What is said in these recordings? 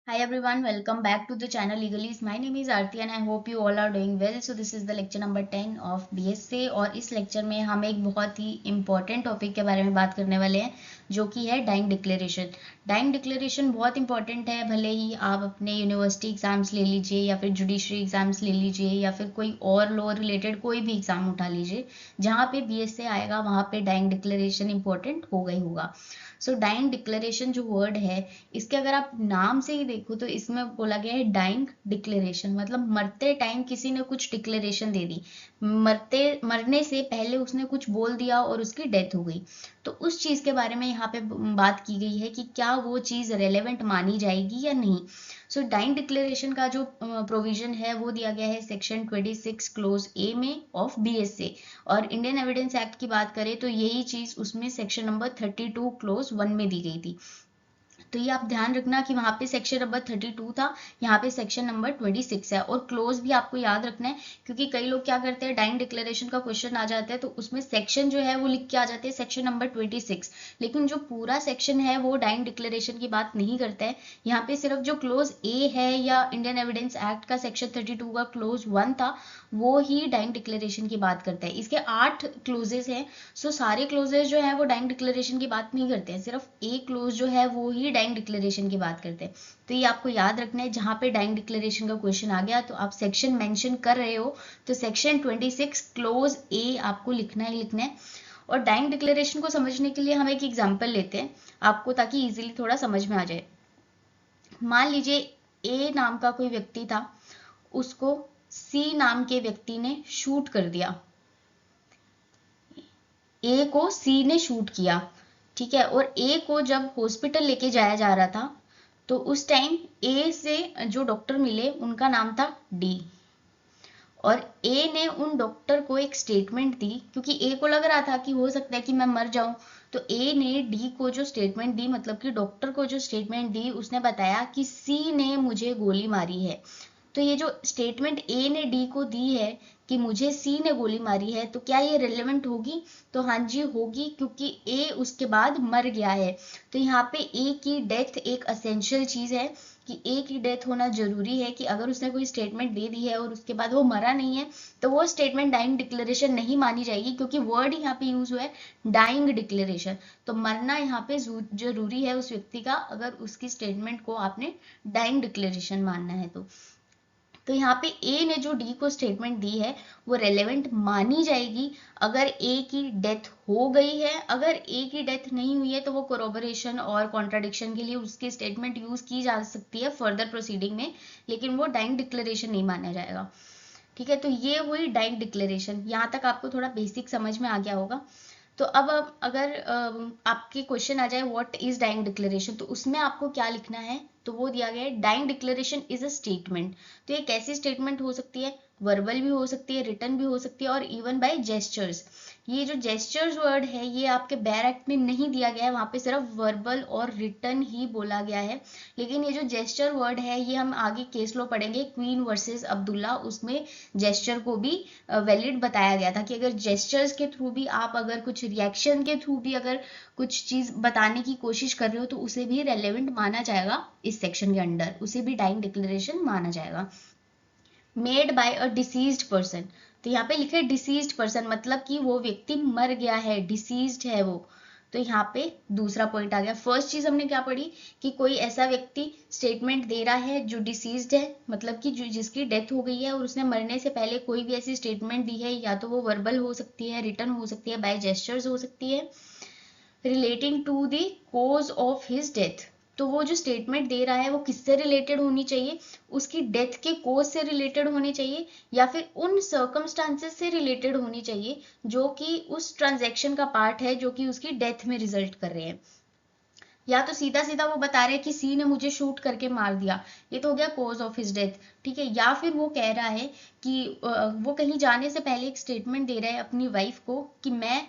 Hi everyone, welcome back to the channel Legalese. My name is Aarti and I hope you all are doing well. So this is the lecture number 10 of BSA और इस lecture में हम एक बहुत ही important topic के बारे में बात करने वाले हैं जो कि है डाइंग डिक्लेरेशन। डाइंग डिक्लेरेशन बहुत इंपॉर्टेंट है, भले ही आप अपने यूनिवर्सिटी एग्जाम्स ले लीजिए या फिर जुडिशरी एग्जाम्स ले लीजिए या फिर कोई और लॉ रिलेटेड कोई भी एग्जाम उठा लीजिए, जहाँ पे BSA आएगा वहाँ पे डाइंग डिक्लेरेशन इंपॉर्टेंट होगा ही होगा। सो डाइंग डिक्लेरेशन जो वर्ड है, इसके अगर आप नाम से ही देखो तो इसमें बोला गया है डाइंग डिक्लेरेशन, मतलब मरते टाइम किसी ने कुछ डिक्लेरेशन दे दी, मरने से पहले उसने कुछ बोल दिया और उसकी डेथ हो गई। तो उस चीज के बारे में यहाँ पे बात की गई है कि क्या वो चीज रेलेवेंट मानी जाएगी या नहीं। सो डाइंग डिक्लेरेशन का जो प्रोविजन है वो दिया गया है सेक्शन 26 क्लोज ए में ऑफ BSA, और इंडियन एविडेंस एक्ट की बात करें तो यही चीज उसमें सेक्शन नंबर 32 क्लोज 1 में दी गई थी। तो ये आप ध्यान रखना कि वहां पे सेक्शन नंबर 32 था, यहाँ पे सेक्शन नंबर 26 है। और क्लोज भी आपको याद रखना है, क्योंकि कई लोग क्या करते हैं, डाइंग डिक्लेरेशन का क्वेश्चन आ जाता है तो उसमें सेक्शन जो है वो लिख के आ जाते हैं सेक्शन नंबर 26, लेकिन जो पूरा सेक्शन है वो डाइंग डिक्लेरेशन की बात नहीं करता है। यहाँ पे सिर्फ जो क्लोज ए है या इंडियन एविडेंस एक्ट का सेक्शन 32 का क्लोज 1 था, वो ही डाइंग डिक्लेरेशन की बात करता है। इसके 8 क्लोजेस हैं। सो सारे क्लोजेस जो है वो डाइंग डिक्लेरेशन की बात नहीं करते हैं, सिर्फ एक क्लोज जो है वो ही डाइंग डिक्लेरेशन की बात करते हैं। तो ये आपको याद रखना है, जहां पे डाइंग डिक्लेरेशन का क्वेश्चन आ गया तो आप सेक्शन मेंशन कर रहे हो तो सेक्शन 26 क्लोज ए आपको लिखना ही लिखना है। और डाइंग डिक्लेरेशन को समझने के लिए हम एक एग्जाम्पल लेते हैं आपको, ताकि इजीली थोड़ा समझ में आ जाए। मान लीजिए ए नाम का कोई व्यक्ति था, उसको सी नाम के व्यक्ति ने शूट कर दिया। ए को सी ने शूट किया, ठीक है, और ए को जब हॉस्पिटल लेके जाया जा रहा था तो उस टाइम ए से जो डॉक्टर मिले उनका नाम था डी, और ए ने उन डॉक्टर को एक स्टेटमेंट दी, क्योंकि ए को लग रहा था कि हो सकता है कि मैं मर जाऊं। तो ए ने डी को जो स्टेटमेंट दी, मतलब कि डॉक्टर को जो स्टेटमेंट दी, उसने बताया कि सी ने मुझे गोली मारी है। तो ये जो स्टेटमेंट ए ने डी को दी है कि मुझे सी ने गोली मारी है, तो क्या ये रिलेवेंट होगी? तो हाँ जी होगी, क्योंकि ए उसके बाद मर गया है। तो यहाँ पे ए की डेथ एक असेंशियल चीज है कि ए की डेथ होना जरूरी है, कि अगर उसने कोई स्टेटमेंट दे दी है और उसके बाद वो मरा नहीं है तो वो स्टेटमेंट डाइंग डिक्लेरेशन नहीं मानी जाएगी, क्योंकि वर्ड यहाँ पे यूज हुआ है डाइंग डिक्लेरेशन। तो मरना यहाँ पे जरूरी है उस व्यक्ति का, अगर उसकी स्टेटमेंट को आपने डाइंग डिक्लेरेशन मानना है तो यहाँ पे ए ने जो डी को स्टेटमेंट दी है वो रेलेवेंट मानी जाएगी अगर ए की डेथ हो गई है। अगर ए की डेथ नहीं हुई है तो वो कोरोबोरेशन और कॉन्ट्राडिक्शन के लिए उसकी स्टेटमेंट यूज की जा सकती है फर्दर प्रोसीडिंग में, लेकिन वो डाइंग डिक्लेरेशन नहीं माना जाएगा। ठीक है, तो ये हुई डाइंग डिक्लेरेशन। यहाँ तक आपको थोड़ा बेसिक समझ में आ गया होगा। तो अब अगर आपके क्वेश्चन आ जाए व्हाट इज डाइंग डिक्लेरेशन, तो उसमें आपको क्या लिखना है, तो वो दिया गया है dying declaration is a statement. तो ये कैसी स्टेटमेंट हो सकती है? वर्बल भी हो सकती है, रिटन भी हो सकती है, और इवन बाय जेस्चर्स। ये जो जेस्चर्स वर्ड है ये आपके बेयर एक्ट में नहीं दिया गया है, वहां पे सिर्फ वर्बल और रिटन ही बोला गया है। लेकिन ये जो जेस्चर वर्ड है ये हम आगे केस लो पढ़ेंगे, क्वीन वर्सेस अब्दुल्ला, उसमें जेस्चर को भी वैलिड बताया गया था कि अगर जेस्चर्स के थ्रू भी आप अगर कुछ रिएक्शन के थ्रू भी अगर कुछ चीज बताने की कोशिश कर रहे हो तो उसे भी रेलेवेंट माना जाएगा, इस सेक्शन के अंडर उसे भी डाइंग डिक्लेरेशन माना जाएगा। Made by a deceased person, तो यहाँ पे लिखे डिसीज्ड पर्सन, मतलब कि वो व्यक्ति मर गया है, डिसीज्ड है वो। तो यहाँ पे दूसरा पॉइंट आ गया। फर्स्ट चीज हमने क्या पढ़ी कि कोई ऐसा व्यक्ति स्टेटमेंट दे रहा है जो डिसीज्ड है, मतलब कि जिसकी डेथ हो गई है और उसने मरने से पहले कोई भी ऐसी स्टेटमेंट दी है, या तो वो वर्बल हो सकती है, रिटन हो सकती है, बाय जेस्चर्स हो सकती है, relating to the cause of his death. तो वो जो स्टेटमेंट दे रहा है वो किससे रिलेटेड होनी चाहिए? उसकी डेथ के कोज से रिलेटेड होनी चाहिए, या फिर उन सर्कमस्टांसेस से रिलेटेड होनी चाहिए जो कि उस ट्रांजैक्शन का पार्ट है जो कि उसकी डेथ में रिजल्ट कर रहे हैं। या तो सीधा सीधा वो बता रहे हैं कि सी ने मुझे शूट करके मार दिया, ये तो हो गया कॉज ऑफ हिज डेथ, ठीक है। या फिर वो कह रहा है कि वो कहीं जाने से पहले एक स्टेटमेंट दे रहा है अपनी वाइफ को कि मैं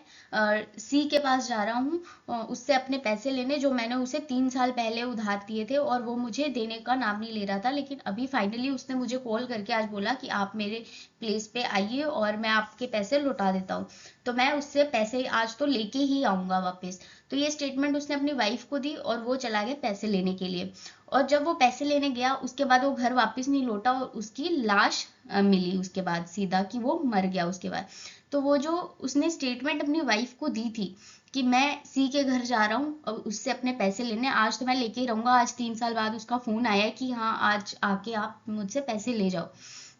सी के पास जा रहा हूँ उससे अपने पैसे लेने, जो मैंने उसे 3 साल पहले उधार दिए थे और वो मुझे देने का नाम नहीं ले रहा था, लेकिन अभी फाइनली उसने मुझे कॉल करके आज बोला कि आप मेरे प्लेस पे आइए और मैं आपके पैसे लौटा देता हूँ। तो मैं उससे पैसे आज तो लेके ही आऊंगा वापस। तो ये स्टेटमेंट उसने अपनी वाइफ को दी और वो चला गया पैसे लेने के लिए। और जब वो पैसे लेने गया उसके बाद वो घर वापस नहीं लौटा और उसकी लाश मिली उसके बाद सीधा कि वो मर गया उसके बाद। तो वो जो उसने स्टेटमेंट अपनी वाइफ को दी थी कि मैं सी के घर जा रहा हूँ और उससे अपने पैसे लेने, आज तो मैं लेके ही रहूंगा, आज 3 साल बाद उसका फोन आया कि हाँ आज आके आप मुझसे पैसे ले जाओ।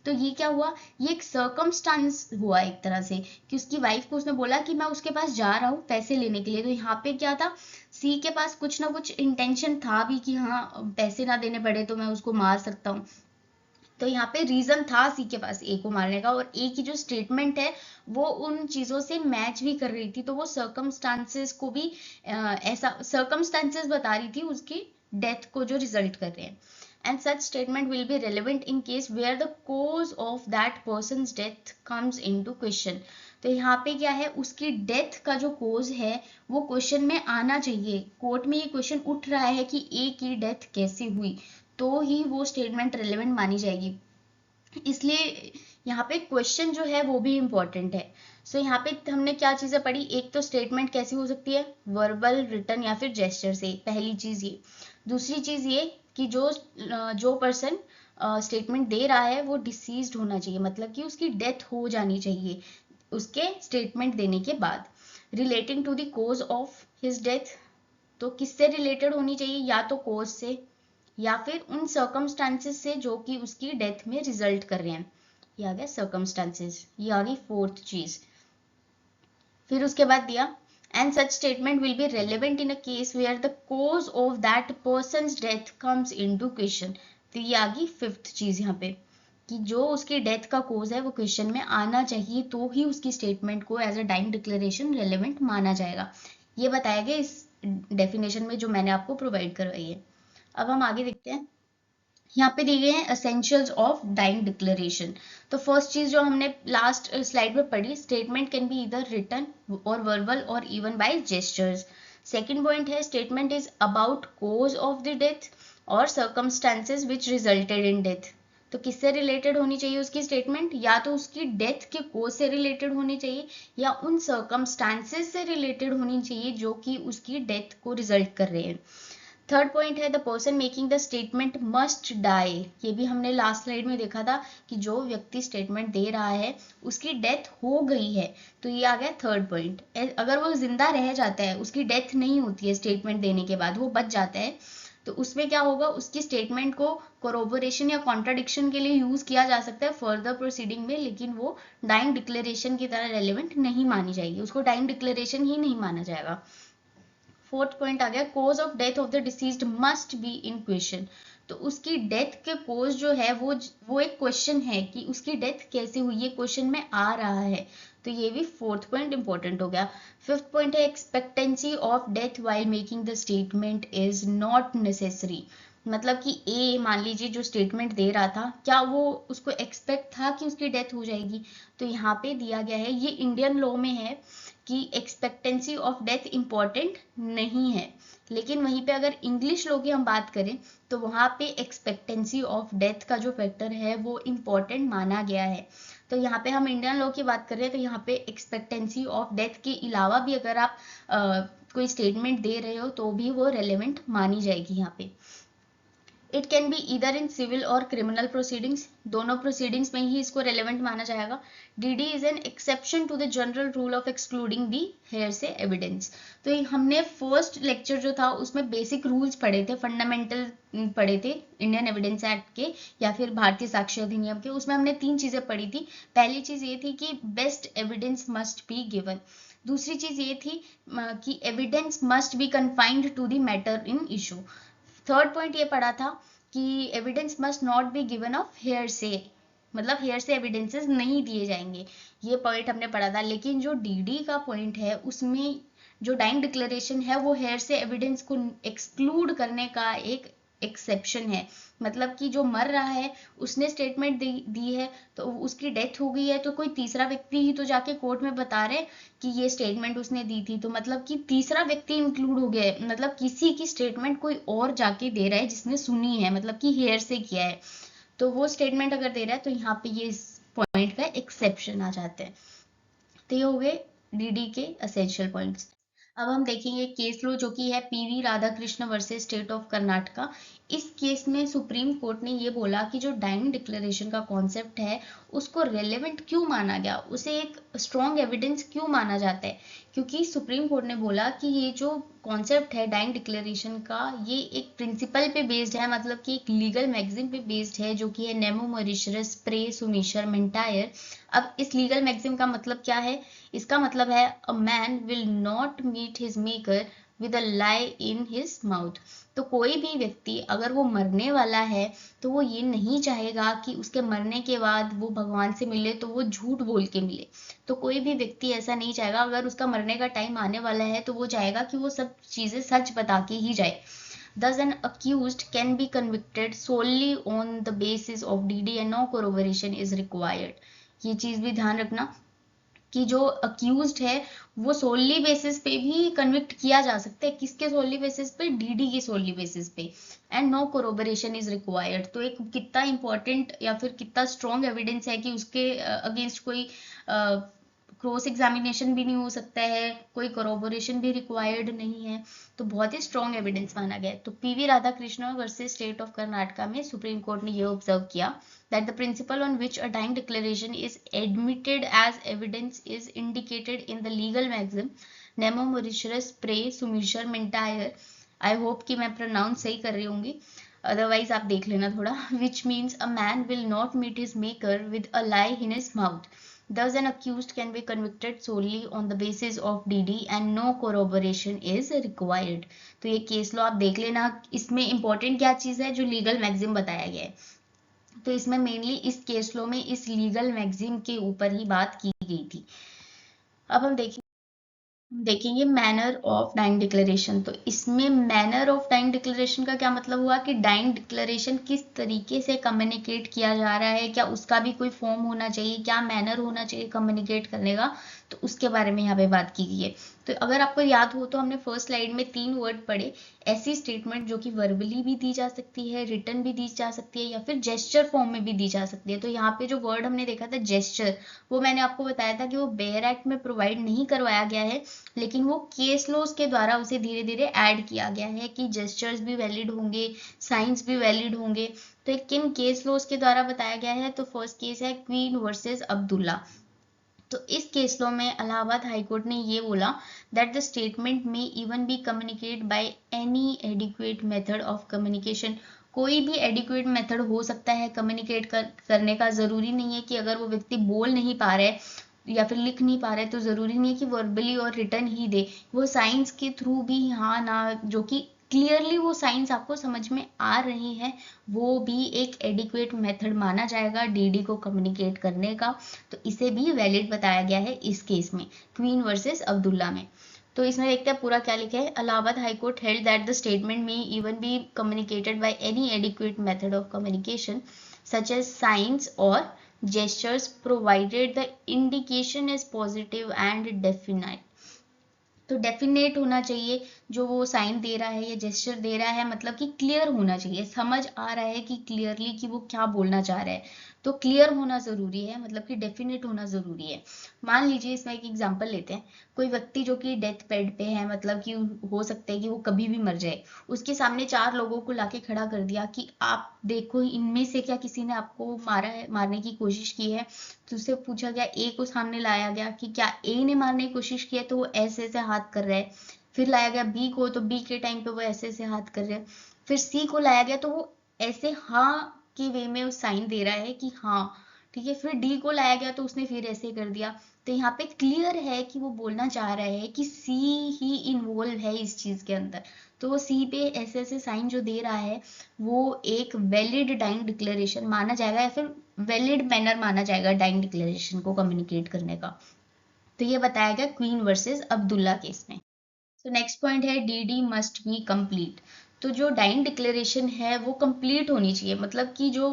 तो ये क्या हुआ, ये एक सर्कमस्टांस हुआ एक तरह से कि उसकी वाइफ को उसने बोला कि मैं उसके पास जा रहा हूँ पैसे लेने के लिए। तो यहाँ पे क्या था, सी के पास कुछ ना कुछ इंटेंशन था भी कि हाँ पैसे ना देने पड़े तो मैं उसको मार सकता हूँ। तो यहाँ पे रीजन था सी के पास ए को मारने का, और ए की जो स्टेटमेंट है वो उन चीजों से मैच भी कर रही थी। तो वो सर्कमस्टांसेस को भी ऐसा सर्कमस्टांसेस बता रही थी उसकी डेथ को जो रिजल्ट कर रहे हैं। And such statement will be relevant in case where the cause of that person's death comes into question. तो यहाँ पे क्या है, उसकी डेथ का जो कोज है वो क्वेश्चन में आना चाहिए। कोर्ट में ये क्वेश्चन उठ रहा है कि ए की डेथ कैसे हुई, तो ही वो स्टेटमेंट रेलेवेंट मानी जाएगी। इसलिए यहाँ पे क्वेश्चन जो है वो भी इम्पोर्टेंट है। सो यहाँ पे हमने क्या चीजें पढ़ी, एक तो स्टेटमेंट कैसी हो सकती है, वर्बल, रिटन या फिर जेस्चर से, पहली चीज ये। दूसरी चीज ये कि जो पर्सन स्टेटमेंट दे रहा है वो डिसीज्ड होना चाहिए, मतलब कि उसकी डेथ हो जानी चाहिए उसके स्टेटमेंट देने के बाद। Relating to the cause of his death, तो किससे रिलेटेड होनी चाहिए, या तो कोज से या फिर उन सर्कमस्टांसेस से जो कि उसकी डेथ में रिजल्ट कर रहे हैं। ये आ गया सर्कमस्टांसेस, ये आ गई फोर्थ चीज। फिर उसके बाद दिया and such statement will be relevant in a case where the cause of that person's death comes into question. तो ये आ गई फिफ्थ चीज यहाँ पे कि जो उसकी डेथ का कोज है वो क्वेश्चन में आना चाहिए, तो ही उसकी स्टेटमेंट को as a dying declaration relevant माना जाएगा। ये बताया गया इस डेफिनेशन में जो मैंने आपको प्रोवाइड करवाई है। अब हम आगे देखते हैं, यहाँ पे दिए गए हैं एसेंशियल्स ऑफ डाइंग डिक्लेरेशन। तो फर्स्ट चीज जो हमने लास्ट स्लाइड में पढ़ी, statement can be either written or verbal or even by gestures. Second point है statement is about cause of the death or circumstances which resulted in death. तो किससे related होनी चाहिए उसकी स्टेटमेंट, या तो उसकी डेथ के कोज से रिलेटेड होनी चाहिए या उन सर्कमस्टांसेस से रिलेटेड होनी चाहिए जो कि उसकी डेथ को रिजल्ट कर रहे हैं। थर्ड पॉइंट है the person making the statement must die. ये भी हमने लास्ट स्लाइड में देखा था कि जो व्यक्ति स्टेटमेंट दे रहा है उसकी डेथ हो गई है, तो ये आ गया थर्ड पॉइंट। अगर वो जिंदा रह जाता है, उसकी डेथ नहीं होती है स्टेटमेंट देने के बाद, वो बच जाता है, तो उसमें क्या होगा, उसकी स्टेटमेंट को कोरोबोरेशन या कॉन्ट्राडिक्शन के लिए यूज किया जा सकता है फर्दर प्रोसीडिंग में, लेकिन वो डाइंग डिक्लेरेशन की तरह रेलिवेंट नहीं मानी जाएगी, उसको डाइंग डिक्लेरेशन ही नहीं माना जाएगा। फोर्थ पॉइंट आ गया cause of death of the deceased must be in question. तो उसकी डेथ के कोज जो है वो एक क्वेश्चन है कि उसकी डेथ कैसे हुई, ये क्वेश्चन में आ रहा है, तो ये भी फोर्थ पॉइंट इंपॉर्टेंट हो गया। फिफ्थ पॉइंट है expectancy of death while making the statement is not necessary. मतलब कि ए मान लीजिए जो स्टेटमेंट दे रहा था, क्या वो उसको एक्सपेक्ट था कि उसकी डेथ हो जाएगी, तो यहाँ पे दिया गया है, ये इंडियन लॉ में है कि एक्सपेक्टेंसी ऑफ डेथ इंपॉर्टेंट नहीं है, लेकिन वहीं पे अगर इंग्लिश लॉ की हम बात करें तो वहां पे एक्सपेक्टेंसी ऑफ डेथ का जो फैक्टर है वो इंपॉर्टेंट माना गया है। तो यहाँ पे हम इंडियन लॉ की बात कर रहे हैं, तो यहाँ पे एक्सपेक्टेंसी ऑफ डेथ के अलावा भी अगर आप कोई स्टेटमेंट दे रहे हो तो भी वो रेलेवेंट मानी जाएगी यहाँ पे। It can be either in civil or criminal proceedings, दोनों प्रोसीडिंग्स में ही इसको रेलेवेंट माना जाएगा। DD is an exception to the general rule of excluding the hearsay evidence. तो हमने फर्स्ट लेक्चर जो था उसमें बेसिक रूल्स पढ़े थे, फंडामेंटल पढ़े थे इंडियन एविडेंस एक्ट के या फिर भारतीय साक्ष्य अधिनियम के। उसमें हमने 3 चीजें पढ़ी थी। पहली चीज ये थी कि best evidence must be given. दूसरी चीज ये थी कि evidence must be confined to the matter in issue. Third point ये पढ़ा था कि evidence must not be given of hearsay, मतलब हेयर से एविडेंसेस नहीं दिए जाएंगे, ये पॉइंट हमने पढ़ा था। लेकिन जो डीडी का पॉइंट है उसमें जो डाइंग डिक्लेरेशन है वो हेयर से एविडेंस को एक्सक्लूड करने का एक एक्सेप्शन है। मतलब कि जो मर रहा है उसने स्टेटमेंट दी है तो उसकी डेथ हो गई है, तो कोई तीसरा व्यक्ति ही तो जाके कोर्ट में बता रहे कि ये स्टेटमेंट उसने दी थी, तो मतलब कि तीसरा व्यक्ति इंक्लूड हो गया है, मतलब किसी की स्टेटमेंट कोई और जाके दे रहा है जिसने सुनी है, मतलब कि हेयर से किया है, तो वो स्टेटमेंट अगर दे रहा है तो यहाँ पे ये पॉइंट का एक्सेप्शन आ जाते हैं। तो ये हो गए डीडी के एसेंशियल पॉइंट्स। अब हम देखेंगे केस लो जो कि है PV Radhakrishna versus state of Karnataka. इस केस में सुप्रीम कोर्ट ने ये बोला कि जो डाइंग डिक्लेरेशन का कॉन्सेप्ट है उसको रेलेवेंट क्यों माना गया, उसे एक स्ट्रॉन्ग एविडेंस क्यों माना जाता है, क्योंकि सुप्रीम कोर्ट ने बोला कि ये जो कॉन्सेप्ट है डाइंग डिक्लेरेशन का ये एक प्रिंसिपल पे बेस्ड है, मतलब कि एक लीगल मैगजीम पे बेस्ड है जो कि है नेमो मॉरिशस प्रे सुमिशर मेंटायर। अब इस लीगल मैगजीम का मतलब क्या है, इसका मतलब है a man will not meet his maker with a lie in his mouth. तो कोई भी व्यक्ति अगर वो मरने वाला है तो वो ये नहीं चाहेगा कि उसके मरने के बाद वो भगवान से मिले तो वो झूठ बोल के मिले। तो कोई भी व्यक्ति ऐसा नहीं चाहेगा, अगर उसका मरने का टाइम आने वाला है तो वो चाहेगा कि वो सब चीजें सच बता के ही जाए। Thus, an accused can be convicted solely on the basis of DD and no corroboration is required। ये चीज भी ध्यान रखना कि जो अक्यूज्ड है वो सोली बेसिस पे भी कन्विक्ट किया जा सकता है। किसके सोली बेसिस पे, डीडी के सोली बेसिस पे। And no corroboration is required. तो एक कितना इंपॉर्टेंट या फिर कितना स्ट्रॉन्ग एविडेंस है कि उसके अगेंस्ट कोई क्रॉस एग्जामिनेशन भी नहीं हो सकता है, कोई कोरोबोरेशन भी रिक्वायर्ड नहीं है। तो बहुत ही स्ट्रॉन्ग एविडेंस माना गया है। तो PV Radhakrishna versus state of Karnataka में सुप्रीम कोर्ट ने ये ऑब्जर्व किया that the principle on which a dying declaration is admitted as evidence is indicated in the legal maxim Nemo Mauritius Pre Sumisher Mentire। I hope कि मैं pronounce सही कर रही होंगी, otherwise आप देख लेना थोड़ा। which means a man will not meet his maker with a lie in his mouth। Thus an accused can be convicted solely on the basis of DD and no corroboration is required। तो ये case लो आप देख लेना। इसमें important क्या चीज है, जो लीगल मैगजीम बताया गया है। तो इसमें मेनली इस केस लो में इस लीगल मैगजीम के ऊपर ही बात की गई थी। अब हम देखेंगे मैनर ऑफ डाइंग डिक्लेरेशन। तो इसमें मैनर ऑफ डाइंग डिक्लेरेशन का क्या मतलब हुआ कि डाइंग डिक्लेरेशन किस तरीके से कम्युनिकेट किया जा रहा है, क्या उसका भी कोई फॉर्म होना चाहिए, क्या मैनर होना चाहिए कम्युनिकेट करने का, तो उसके बारे में यहाँ पे बात की गई है। तो अगर आपको याद हो तो हमने फर्स्ट स्लाइड में 3 वर्ड पढ़े, ऐसी स्टेटमेंट जो कि वर्बली भी दी जा सकती है, रिटन भी दी जा सकती है या फिर जेस्चर फॉर्म में भी दी जा सकती है। तो यहाँ पे जो वर्ड हमने देखा था जेस्चर, वो मैंने आपको बताया था कि वो बेयर एक्ट में प्रोवाइड नहीं करवाया गया है, लेकिन वो केस लॉज के द्वारा उसे धीरे धीरे ऐड किया गया है कि जेस्चर्स भी वैलिड होंगे, साइंस भी वैलिड होंगे। तो किन केस लॉज के द्वारा बताया गया है, तो फर्स्ट केस है क्वीन वर्सेस अब्दुल्ला। तो इस केस लॉ में इलाहाबाद हाईकोर्ट ने ये बोला that the statement may even B communicate bye any adequate method of communication. कोई भी एडिक्वेट मेथड हो सकता है कम्युनिकेट करने का। जरूरी नहीं है कि अगर वो व्यक्ति बोल नहीं पा रहे या फिर लिख नहीं पा रहे तो जरूरी नहीं है कि वर्बली और रिटर्न ही दे, वो साइंस के थ्रू भी हाँ ना, जो कि क्लियरली वो साइंस आपको समझ में आ रही है, वो भी एक एडिक्वेट मेथड माना जाएगा डीडी को कम्युनिकेट करने का। तो इसे भी वैलिड बताया गया है इस केस में, क्वीन वर्सेस अब्दुल्ला में। तो इसमें देखते हैं पूरा क्या लिखा है। Allahabad high court held that the statement may even be communicated by any adequate method of communication such as signs or gestures provided the indication is positive and definite। तो डेफिनेट होना चाहिए, जो वो साइन दे रहा है या जेस्चर दे रहा है, मतलब कि क्लियर होना चाहिए, समझ आ रहा है कि क्लियरली कि वो क्या बोलना चाह रहा है। तो क्लियर होना जरूरी है, मतलब कि डेफिनेट होना जरूरी है। मान लीजिए इसमें एक एग्जांपल लेते हैं, कोई व्यक्ति जो कि डेथ बेड पे है, मतलब कि हो सकता है कि वो कभी भी मर जाए, उसके सामने 4 लोगों को लाके खड़ा कर दिया कि आप देखो इनमें से क्या किसी ने आपको मारा है, मारने की कोशिश की है। तो उससे पूछा गया, ए को सामने लाया गया कि क्या ए ने मारने की कोशिश की है, तो वो ऐसे ऐसे हाथ कर रहा है। फिर लाया गया बी को, तो बी के टाइम पे वो ऐसे ऐसे हाथ कर रहे हैं। फिर सी को लाया गया तो वो ऐसे हाँ के वे में साइन दे रहा है कि हाँ ठीक है। फिर डी को लाया गया तो उसने फिर ऐसे कर दिया। तो यहाँ पे क्लियर है कि वो बोलना चाह रहा है कि सी ही इन्वॉल्व है इस चीज के अंदर। तो वो सी पे ऐसे ऐसे साइन जो दे रहा है वो एक वैलिड डाइंग डिक्लेरेशन माना जाएगा या फिर वैलिड मैनर माना जाएगा डाइंग डिक्लेरेशन को कम्युनिकेट करने का। तो ये बताया गया क्वीन वर्सेस अब्दुल्ला केस में। तो नेक्स्ट पॉइंट है डीडी मस्ट बी कंप्लीट। तो जो डाइंग डिक्लेरेशन है वो कंप्लीट होनी चाहिए, मतलब कि जो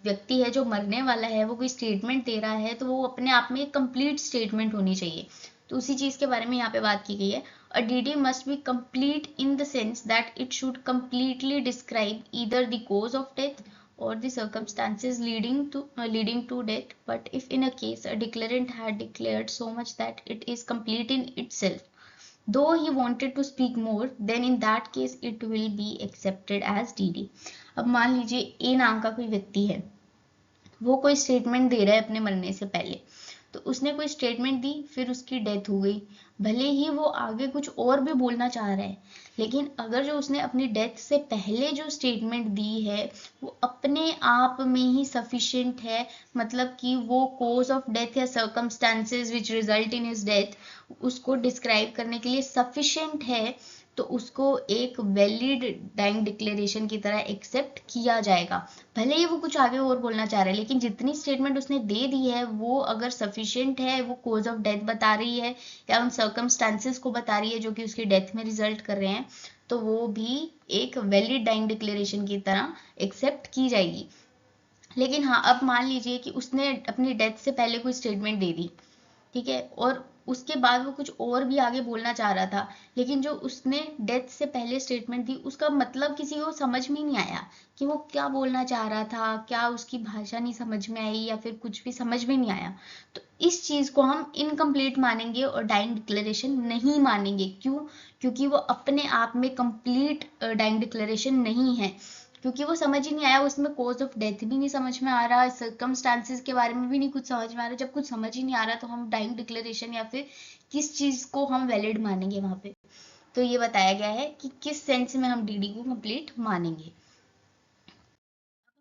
व्यक्ति है जो मरने वाला है वो कोई स्टेटमेंट दे रहा है तो वो अपने आप में एक कंप्लीट स्टेटमेंट होनी चाहिए। तो उसी चीज के बारे में यहाँ पे बात की गई है। A DD must be complete in the sense that it should completely describe either the cause of death or the circumstances leading to death, but if in a case a declarant had declared so much that it is complete in itself, though he wanted to speak more, then in that case it will be accepted as DD. अब मान लीजिए ए नाम का कोई व्यक्ति है, वो कोई स्टेटमेंट दे रहा है अपने मरने से पहले, तो उसने कोई स्टेटमेंट दी, फिर उसकी डेथ हो गई, भले ही वो आगे कुछ और भी बोलना चाह रहा है, लेकिन अगर जो उसने अपनी डेथ से पहले जो स्टेटमेंट दी है वो अपने आप में ही सफिशिएंट है, मतलब कि वो कॉज ऑफ डेथ या circumstances which result in his death उसको डिस्क्राइब करने के लिए सफिशिएंट है, तो उसको एक वैलिड डाइंग डिक्लेरेशन की तरह एक्सेप्ट किया जाएगा। भले ही वो कुछ आगे और बोलना चाह रहा है, लेकिन जितनी स्टेटमेंट उसने दे दी है वो अगर सफिशिएंट है, वो कॉज ऑफ डेथ बता रही है या उन सर्कमस्टांसेस को बता रही है जो कि उसकी डेथ में रिजल्ट कर रहे हैं, तो वो भी एक वैलिड डाइंग डिक्लेरेशन की तरह एक्सेप्ट की जाएगी। लेकिन हाँ, अब मान लीजिए कि उसने अपनी डेथ से पहले कोई स्टेटमेंट दे दी, ठीक है, और उसके बाद वो कुछ और भी आगे बोलना चाह रहा था, लेकिन जो उसने डेथ से पहले स्टेटमेंट दी उसका मतलब किसी को समझ में ही नहीं आया कि वो क्या बोलना चाह रहा था, क्या उसकी भाषा नहीं समझ में आई या फिर कुछ भी समझ में नहीं आया, तो इस चीज को हम इनकम्प्लीट मानेंगे और डाइंग डिक्लेरेशन नहीं मानेंगे। क्यों? क्योंकि वो अपने आप में कंप्लीट डाइंग डिक्लेरेशन नहीं है, क्योंकि वो समझ ही नहीं आया, उसमें कॉज ऑफ डेथ भी नहीं समझ में आ रहा, सर्कमस्टांसेस के बारे में भी नहीं कुछ समझ में आ रहा। जब कुछ समझ ही नहीं आ रहा तो हम डाइंग डिक्लेरेशन या फिर किस चीज को हम वैलिड मानेंगे वहां पे। तो ये बताया गया है कि किस सेंस में हम डीडी को कंप्लीट मानेंगे।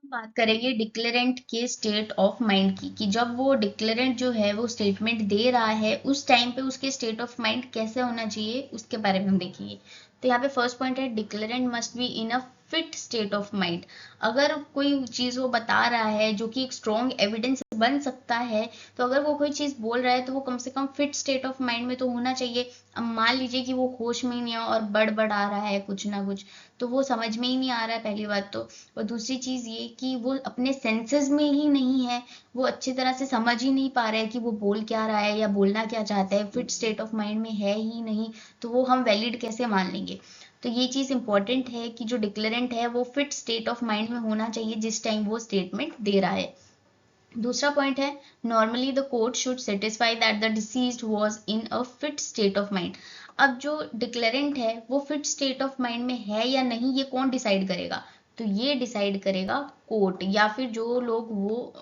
बात करेंगे डिक्लेरेंट के स्टेट ऑफ माइंड की, कि जब वो डिक्लेरेंट जो है वो स्टेटमेंट दे रहा है उस टाइम पे उसके स्टेट ऑफ माइंड कैसे होना चाहिए उसके बारे में हम देखेंगे। तो यहाँ पे फर्स्ट पॉइंट है declarant must be in a fit state of mind. अगर कोई चीज वो बता रहा है जो कि एक स्ट्रॉन्ग एविडेंस बन सकता है, तो अगर वो कोई चीज बोल रहा है तो वो कम से कम फिट स्टेट ऑफ माइंड में तो होना चाहिए। अब मान लीजिए कि वो होश में ही नहीं है और बड़बड़ा रहा है कुछ ना कुछ, तो वो समझ में ही नहीं आ रहा है पहली बात तो, और दूसरी चीज ये कि वो अपने सेंसेस में ही नहीं है, वो अच्छी तरह से समझ ही नहीं पा रहा है कि वो बोल क्या रहा है या बोलना क्या चाहता है, फिट स्टेट ऑफ माइंड में है ही नहीं, तो वो हम वैलिड कैसे मान लेंगे। तो ये चीज इंपॉर्टेंट है कि जो डिक्लेरेंट है वो फिट स्टेट ऑफ माइंड में होना चाहिए जिस टाइम वो स्टेटमेंट दे रहा है। दूसरा पॉइंट है normally the court should satisfy that the deceased was in a fit state of mind. अब जो डिक्लेरेंट है वो फिट स्टेट ऑफ माइंड में है या नहीं, ये कौन डिसाइड करेगा? तो ये डिसाइड करेगा कोर्ट, या फिर जो लोग वो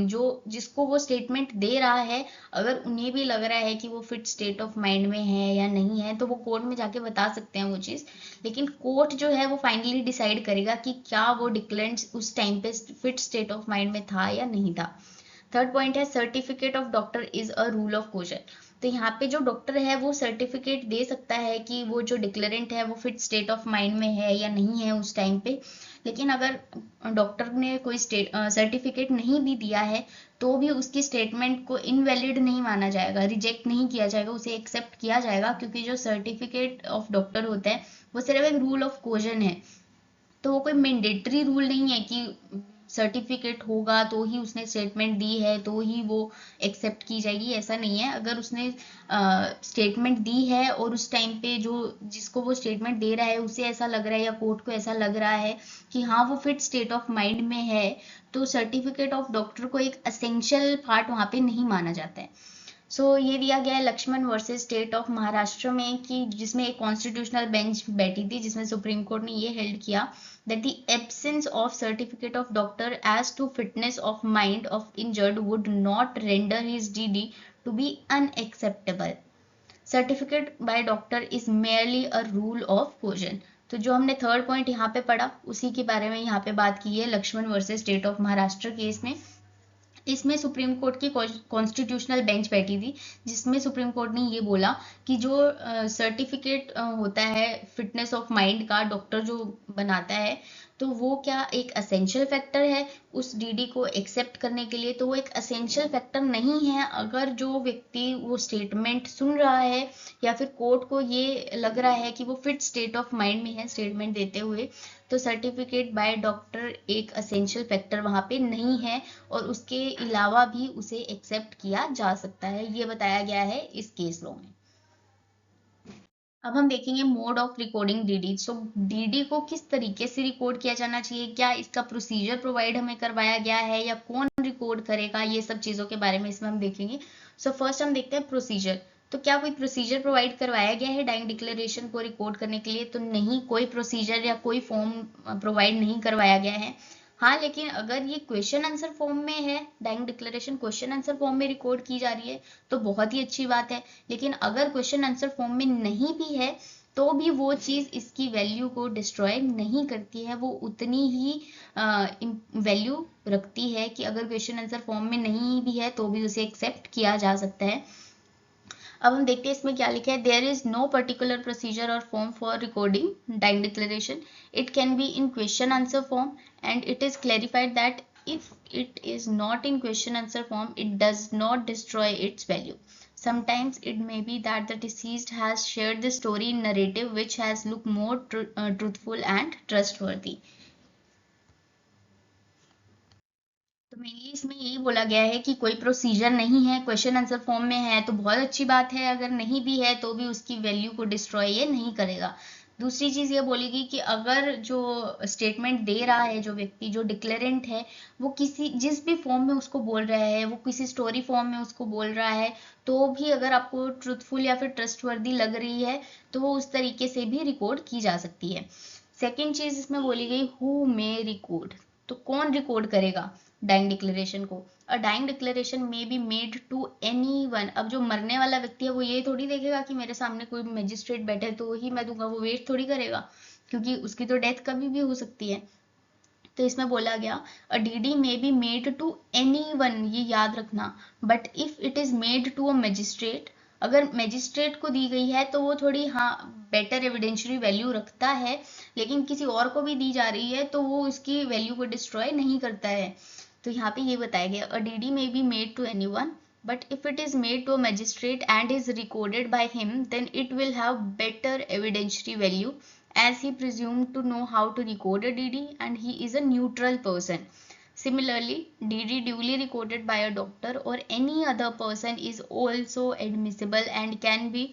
जो जिसको वो स्टेटमेंट दे रहा है, अगर उन्हें भी लग रहा है कि वो फिट स्टेट ऑफ माइंड में है या नहीं है, तो वो कोर्ट में जाके बता सकते हैं वो चीज। लेकिन कोर्ट जो है वो फाइनली डिसाइड करेगा कि क्या वो डिक्लेरेंट उस टाइम पे फिट स्टेट ऑफ माइंड में था या नहीं था। थर्ड पॉइंट है certificate of doctor is a rule of question. तो यहाँ पे जो डॉक्टर है वो सर्टिफिकेट दे सकता है कि वो जो डिक्लेरेंट है वो फिट स्टेट ऑफ माइंड में है या नहीं है उस टाइम पे। लेकिन अगर डॉक्टर ने कोई सर्टिफिकेट नहीं भी दिया है तो भी उसकी स्टेटमेंट को इनवैलिड नहीं माना जाएगा, रिजेक्ट नहीं किया जाएगा, उसे एक्सेप्ट किया जाएगा, क्योंकि जो सर्टिफिकेट ऑफ डॉक्टर होता है वो सिर्फ एक रूल ऑफ क्वेश्चन है। तो वो कोई मैंडेटरी रूल नहीं है कि सर्टिफिकेट होगा तो ही उसने स्टेटमेंट दी है तो ही वो एक्सेप्ट की जाएगी, ऐसा नहीं है। अगर उसने स्टेटमेंट दी है और उस टाइम पे जो जिसको वो स्टेटमेंट दे रहा है उसे ऐसा लग रहा है या कोर्ट को ऐसा लग रहा है कि हाँ वो फिट स्टेट ऑफ माइंड में है, तो सर्टिफिकेट ऑफ डॉक्टर को एक असेंशियल पार्ट वहां पे नहीं माना जाता है। ये दिया गया है Laxman versus state of Maharashtra में, कि जिसमें एक कॉन्स्टिट्यूशनल बेंच बैठी थी जिसमें सुप्रीम कोर्ट ने ये हेल्ड किया that the absence of certificate of doctor as to fitness of mind of injured would not render his DD to be unacceptable. Certificate by doctor is merely a rule of question. तो जो हमने third point यहाँ पे पढ़ा उसी के बारे में यहाँ पे बात की है Laxman versus state of Maharashtra case में। इसमें सुप्रीम कोर्ट की कॉन्स्टिट्यूशनल बेंच बैठी थी जिसमें सुप्रीम कोर्ट ने ये बोला कि जो सर्टिफिकेट होता है फिटनेस ऑफ माइंड का डॉक्टर जो बनाता है, तो वो क्या एक असेंशियल फैक्टर है उस डीडी को एक्सेप्ट करने के लिए? तो वो एक असेंशियल फैक्टर नहीं है। अगर जो व्यक्ति वो स्टेटमेंट सुन रहा है या फिर कोर्ट को ये लग रहा है कि वो फिट स्टेट ऑफ माइंड में है स्टेटमेंट देते हुए, तो सर्टिफिकेट बाय डॉक्टर एक असेंशियल फैक्टर वहां पे नहीं है और उसके अलावा भी उसे एक्सेप्ट किया जा सकता है, ये बताया गया है इस केस लॉ में। अब हम देखेंगे mode of recording DD. DD को किस तरीके से रिकॉर्ड किया जाना चाहिए, क्या इसका प्रोसीजर प्रोवाइड हमें करवाया गया है या कौन रिकॉर्ड करेगा, ये सब चीजों के बारे में इसमें हम देखेंगे। फर्स्ट हम देखते हैं प्रोसीजर। तो क्या कोई प्रोसीजर प्रोवाइड करवाया गया है डाइंग डिक्लेरेशन को रिकॉर्ड करने के लिए? तो नहीं, कोई प्रोसीजर या कोई फॉर्म प्रोवाइड नहीं करवाया गया है। हाँ, लेकिन अगर ये क्वेश्चन आंसर फॉर्म में है, dying declaration question answer form में रिकॉर्ड की जा रही है, तो बहुत ही अच्छी बात है। लेकिन अगर क्वेश्चन आंसर फॉर्म में नहीं भी है तो भी वो चीज़ इसकी वैल्यू को डिस्ट्रॉय नहीं करती है, वो उतनी ही वैल्यू रखती है कि अगर क्वेश्चन आंसर फॉर्म में नहीं भी है तो भी उसे एक्सेप्ट किया जा सकता है। अब हम देखते हैं इसमें क्या लिखा है। There is no particular procedure or form for recording dying declaration, it can be in question answer form and it is clarified that if it is not in question answer form, it does not destroy its value. Sometimes it may be that the deceased has shared the story in narrative which has looked more truthful and trustworthy. तो mainly इसमें यही बोला गया है कि कोई procedure नहीं है, क्वेश्चन आंसर फॉर्म में है तो बहुत अच्छी बात है, अगर नहीं भी है तो भी उसकी वैल्यू को डिस्ट्रॉय ये नहीं करेगा। दूसरी चीज़ ये बोलेगी कि अगर जो स्टेटमेंट दे रहा है जो व्यक्ति, जो डिक्लेरेंट है, वो किसी जिस भी फॉर्म में उसको बोल रहा है, वो किसी स्टोरी फॉर्म में उसको बोल रहा है, तो भी अगर आपको ट्रूथफुल या फिर ट्रस्टवर्दी लग रही है तो वो उस तरीके से भी रिकॉर्ड की जा सकती है। सेकेंड चीज़ इसमें बोली गई हु मे रिकॉर्ड, तो कौन रिकॉर्ड करेगा डाइंग डिक्लेरेशन को? A dying declaration may be made to anyone. अब जो मरने वाला व्यक्ति है वो ये थोड़ी देखेगा कि मेरे सामने कोई मजिस्ट्रेट बैठे तो ही मैं दूंगा, वो वेट थोड़ी करेगा, क्योंकि उसकी तो डेथ कभी भी हो सकती है। तो इसमें बोला गया a DD may be made to anyone, ये याद रखना, but if it is made to a magistrate, अगर मजिस्ट्रेट को दी गई है तो वो थोड़ी हाँ बेटर एविडेंशियरी वैल्यू रखता है, लेकिन किसी और को भी दी जा रही है तो वो इसकी वैल्यू को डिस्ट्रॉय नहीं करता है। तो यहाँ पे ये बताया गया a DD may be made to anyone, but if it is made to a magistrate and is recorded by him, then it will have better evidentiary value as he presumed to know how to record a DD and he is a neutral person. Similarly, DD duly recorded by a doctor or any other person is also admissible and can be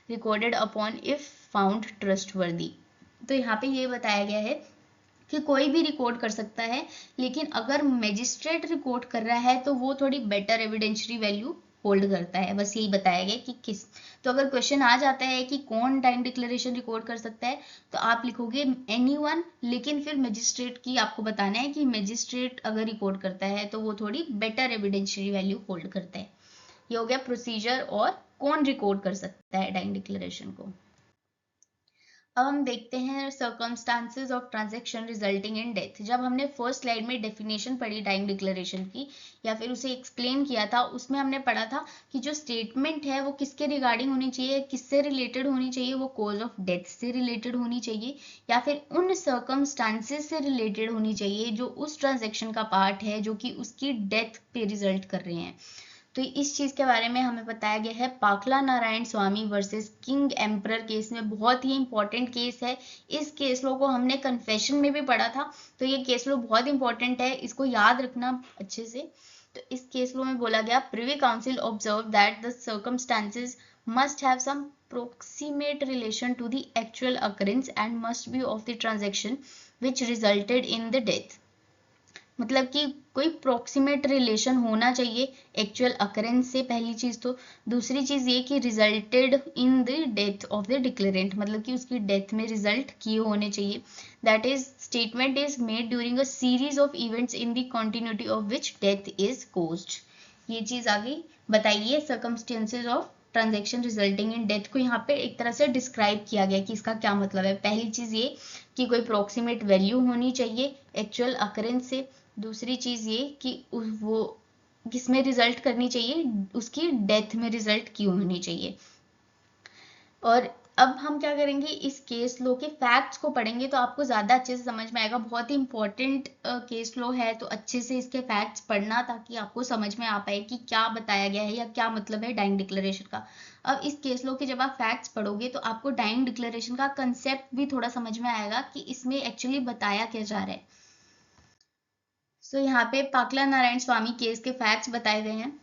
recorded upon if found trustworthy. तो यहाँ पे ये बताया गया है कि कोई भी रिकॉर्ड कर सकता है, लेकिन अगर मजिस्ट्रेट रिकॉर्ड कर रहा है तो वो थोड़ी बेटर एविडेंशियरी वैल्यू होल्ड करता है। बस यही बताया गया कि किस, तो अगर क्वेश्चन आ जाता है कि कौन टाइम डिक्लेरेशन रिकॉर्ड कर सकता है तो आप लिखोगे एनीवन, लेकिन फिर मजिस्ट्रेट की आपको बताना है कि मजिस्ट्रेट अगर रिकॉर्ड करता है तो वो थोड़ी बेटर एविडेंशियरी वैल्यू होल्ड करता है। ये हो गया प्रोसीजर और कौन रिकॉर्ड कर सकता है टाइम डिक्लेरेशन को। अब हम देखते हैं circumstances of transaction resulting in death. जब हमने फर्स्ट स्लाइड में डेफिनेशन पढ़ी टाइम डिक्लेरेशन की या फिर उसे एक्सप्लेन किया था, उसमें हमने पढ़ा था कि जो स्टेटमेंट है वो किसके रिगार्डिंग होनी चाहिए, किससे रिलेटेड होनी चाहिए, वो कॉज ऑफ डेथ से रिलेटेड होनी चाहिए या फिर उन सर्कमस्टांसेस से रिलेटेड होनी चाहिए जो उस ट्रांजेक्शन का पार्ट है जो कि उसकी डेथ पे रिजल्ट कर रहे हैं। तो इस चीज के बारे में हमें बताया गया है पाकला नारायण स्वामी वर्सेस किंग एम्परर केस में। बहुत ही इंपॉर्टेंट केस है, इस केस लो को हमने कन्फेशन में भी पढ़ा था, तो ये केस लो बहुत इंपॉर्टेंट है, इसको याद रखना अच्छे से। तो इस केस लो में बोला गया privy council observe that the circumstances must have some proximate relation to the actual occurrence and must be of the transaction which resulted in the death। मतलब कि कोई प्रोक्सीमेट रिलेशन होना चाहिए एक्चुअल अकरेंस से, पहली चीज। तो दूसरी चीज ये कि resulted in the death of the declarant, मतलब कि उसकी डेथ में रिजल्ट किए होने चाहिए। That is statement is made during a series of events in the continuity of which death is caused. ये चीज आगे बताइए circumstances of transaction resulting in death को यहाँ पे एक तरह से डिस्क्राइब किया गया कि इसका क्या मतलब है। पहली चीज ये कि कोई प्रोक्सीमेट वैल्यू होनी चाहिए एक्चुअल अकरेंस से। दूसरी चीज ये कि वो किसमें रिजल्ट करनी चाहिए, उसकी डेथ में रिजल्ट की होनी चाहिए। और अब हम क्या करेंगे, इस केस लो के फैक्ट्स को पढ़ेंगे तो आपको ज्यादा अच्छे से समझ में आएगा। बहुत ही इंपॉर्टेंट केस लो है, तो अच्छे से इसके फैक्ट्स पढ़ना ताकि आपको समझ में आ पाए कि क्या बताया गया है या क्या मतलब है डाइंग डिक्लेरेशन का। अब इस केस लो के जब आप फैक्ट्स पढ़ोगे तो आपको डाइंग डिक्लेरेशन का कंसेप्ट भी थोड़ा समझ में आएगा कि इसमें एक्चुअली बताया क्या जा रहा है। सो यहाँ पे पाकला नारायण स्वामी केस के फैक्ट्स बताए गए हैं।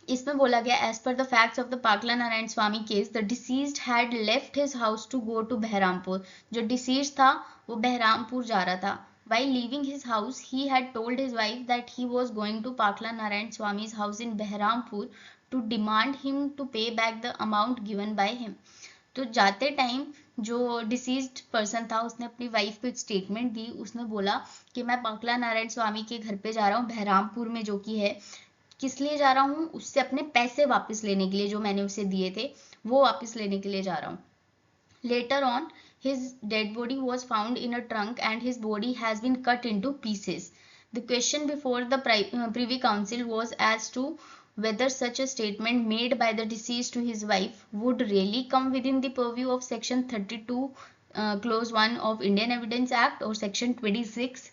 इसमें बोला गया as per the facts of the Pakala Narayana Swami case, the deceased had left his house to go to Behrampur. जो डिसीज्ड था वो बहरामपुर जा रहा था। While leaving his house, he had told his wife that he was going to Pakla Narayan Swami's house in Behrampur to demand him to pay back the amount given by him. तो जाते time जो deceased person था उसने अपनी wife को एक statement दी, उसने बोला कि मैं पाकला नारायण स्वामी के घर पे जा रहा हूँ बहरामपुर में, जो कि है, किस लिए जा रहा हूँ, उससे अपने पैसे वापस लेने के लिए, जो मैंने उसे दिए थे वो वापस लेने के लिए जा रहा हूँ। Later on his dead body was found in a trunk and his body has been cut into pieces. The question before the Privy Council was as to whether such a statement made by the deceased to his wife would really come within the purview of section 32 clause 1 of Indian Evidence Act or section 26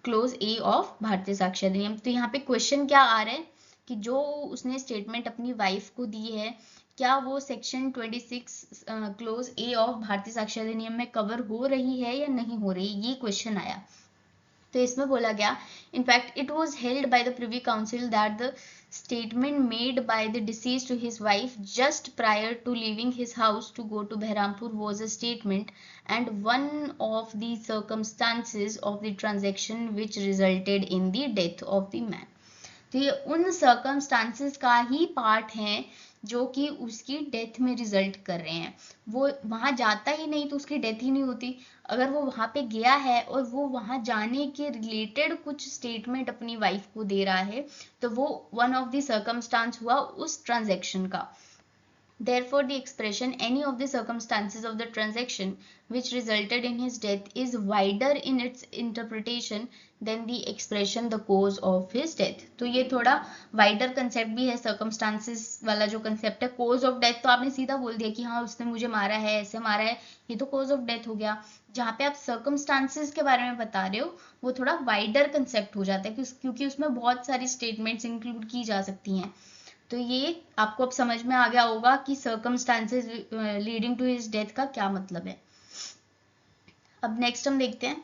clause A of भारतीय साक्ष्य अधिनियम। तो यहाँ पे question क्या आ रहा है कि जो उसने स्टेटमेंट अपनी वाइफ को दी है, क्या वो सेक्शन 26 क्लोज ए ऑफ भारतीय साक्ष्य अधिनियम में कवर हो रही है या नहीं हो रही, ये क्वेश्चन आया। तो इसमें बोला गया, in fact it was held by the privy council that the statement made by the deceased to his wife just prior to leaving his house to go to Behrampur was a statement and one of the circumstances of the transaction which resulted in the death of the man. तो ये उन circumstances का ही part है जो कि उसकी death में result कर रहे हैं। वो वहां जाता ही नहीं तो उसकी डेथ ही नहीं होती। अगर वो वहां पे गया है और वो वहां जाने के रिलेटेड कुछ स्टेटमेंट अपनी वाइफ को दे रहा है तो वो वन ऑफ द सर्कमस्टांस हुआ उस ट्रांजैक्शन का। Therefore, the expression any of the circumstances of the transaction which resulted in his death is wider in its interpretation than the expression the cause of his death. तो ये थोड़ा wider concept भी है circumstances वाला जो concept है। cause of death तो आपने सीधा बोल दिया कि हाँ उसने मुझे मारा है, ऐसे मारा है, ये तो cause of death हो गया। जहाँ पे आप circumstances के बारे में बता रहे हो वो थोड़ा wider concept हो जाता है क्योंकि उसमें बहुत सारी statements include की जा सकती हैं। तो ये आपको अब समझ में आ गया होगा कि circumstances leading to his death का क्या मतलब है। अब नेक्स्ट हम देखते हैं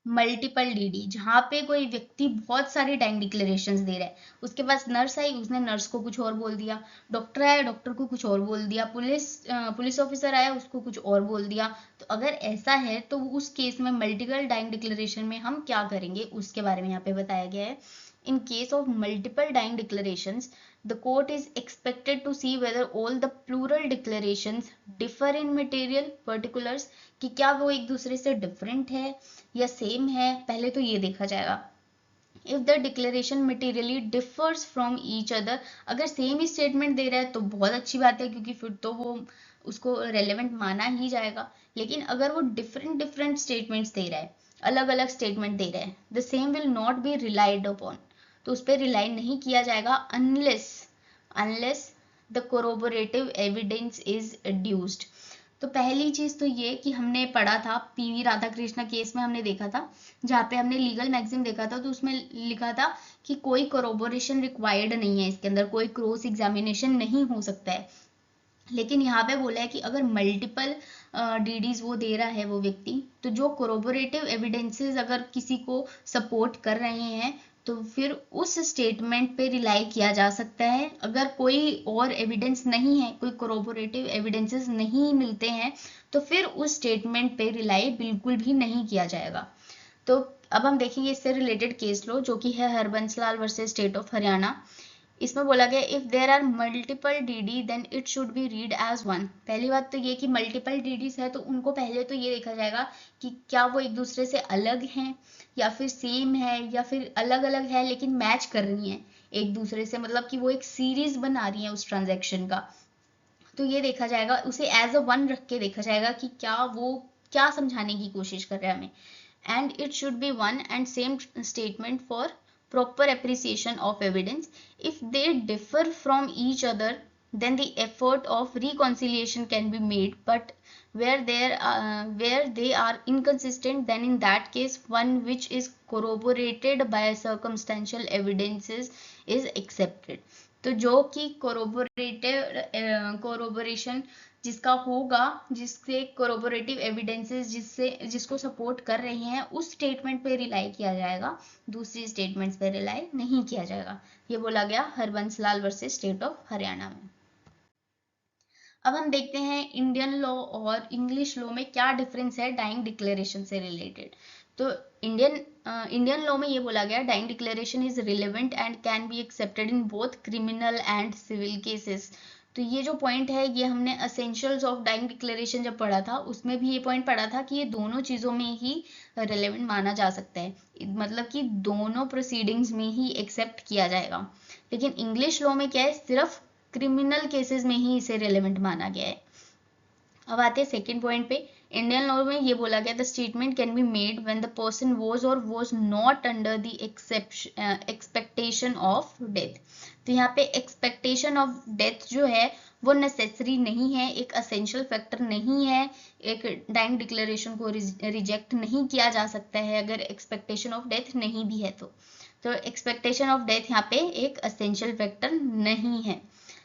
मल्टीपल डीडी, जहां पे कोई व्यक्ति बहुत सारी डाइंग डिक्लेरेशंस दे रहा है। उसके पास नर्स आई, उसने नर्स को कुछ और बोल दिया, डॉक्टर आया, डॉक्टर को कुछ और बोल दिया, पुलिस ऑफिसर आया, उसको कुछ और बोल दिया। तो अगर ऐसा है तो उस केस में मल्टीपल डाइंग डिक्लेरेशन में हम क्या करेंगे उसके बारे में यहाँ पे बताया गया है। In case of multiple dying declarations, the court is expected to see whether all the plural declarations differ in material particulars, कि क्या वो एक दूसरे से different है या same है, पहले तो ये देखा जाएगा। If the declaration materially differs from each other, अगर same ही statement दे रहा है तो बहुत अच्छी बात है क्योंकि फिर तो वो उसको relevant माना ही जाएगा। लेकिन अगर वो different statements दे रहा है, अलग अलग statement दे रहा है, the same will not be relied upon, तो उस पर रिलाई नहीं किया जाएगा अनलेस द कोरोबोरेटिव एविडेंस इज एड्यूस्ड। तो पहली चीज तो ये कि हमने पढ़ा था पीवी राधाकृष्ण केस में, हमने देखा था जहाँ पे हमने लीगल मैगजीन देखा था तो उसमें लिखा था कि कोई कोरोबोरेशन रिक्वायर्ड नहीं है, इसके अंदर कोई क्रॉस एग्जामिनेशन नहीं हो सकता है। लेकिन यहाँ पे बोला है कि अगर मल्टीपल डीडीज वो दे रहा है वो व्यक्ति, तो जो कोरोबोरेटिव एविडेंसेस अगर किसी को सपोर्ट कर रहे हैं तो फिर उस स्टेटमेंट पे रिलाई किया जा सकता है। अगर कोई और एविडेंस नहीं है, कोई कोरोबोरेटिव एविडेंसेस नहीं मिलते हैं तो फिर उस स्टेटमेंट पे रिलाई बिल्कुल भी नहीं किया जाएगा। तो अब हम देखेंगे इससे रिलेटेड केस लो जो कि है Harbans Lal versus state of Haryana. इसमें बोला गया if there are multiple DD then it should be read as one. पहली बात तो ये कि मल्टीपल डीडीज है तो उनको पहले तो ये देखा जाएगा कि क्या वो एक दूसरे से अलग हैं या फिर सेम है या फिर अलग अलग है लेकिन मैच कर रही हैं एक दूसरे से, मतलब कि वो एक सीरीज बना रही है उस ट्रांजैक्शन का। तो ये देखा जाएगा, उसे एज अ वन रख के देखा जाएगा कि क्या वो क्या समझाने की कोशिश कर रहा है हमें। And it should B one and same statement for proper appreciation of evidence. If they differ from each other, then the effort of reconciliation can be made, but where they are inconsistent, then in that case one which is corroborated by circumstantial evidences is accepted. तो जो कि कोरोबोरेशन जिसका होगा, जिससे कोरोबोरेटिव evidences जिसको support कर रही हैं उस स्टेटमेंट पे रिलाई किया जाएगा, दूसरी स्टेटमेंट्स पे रिलाई नहीं किया जाएगा। ये बोला गया Harbans Lal versus state of Haryana में। अब हम देखते हैं इंडियन लॉ और इंग्लिश लॉ में क्या डिफरेंस है डाइंग डिक्लेरेशन से रिलेटेड। तो इंडियन लॉ में ये बोला गया, dying declaration is relevant and can be accepted in both criminal and civil cases. तो ये जो पॉइंट है, ये हमने असेंशियल्स ऑफ डाइंग डिक्लेरेशन जब पढ़ा था, उसमें भी ये पॉइंट पढ़ा था कि ये दोनों चीज़ों में ही रिलेवेंट माना जा सकता है, मतलब कि दोनों प्रोसीडिंग्स में ही एक्सेप्ट किया जाएगा। लेकिन इंग्लिश लॉ में क्या है, सिर्फ क्रिमिनल केसेस में ही इसे रिलेवेंट माना गया है। अब आते हैं सेकेंड पॉइंट पे। इंडियन लॉ में ये बोला गया, the statement can be made when the person was or was not under the expectation of death. तो यहाँ पे एक्सपेक्टेशन ऑफ डेथ जो है वो नेसेसरी नहीं है, एक असेंशियल फैक्टर नहीं है, एक डाइंग डिक्लेरेशन को रिजेक्ट नहीं किया जा सकता है अगर एक्सपेक्टेशन ऑफ डेथ नहीं भी है तो एक्सपेक्टेशन ऑफ डेथ यहाँ पे एक असेंशियल फैक्टर नहीं है।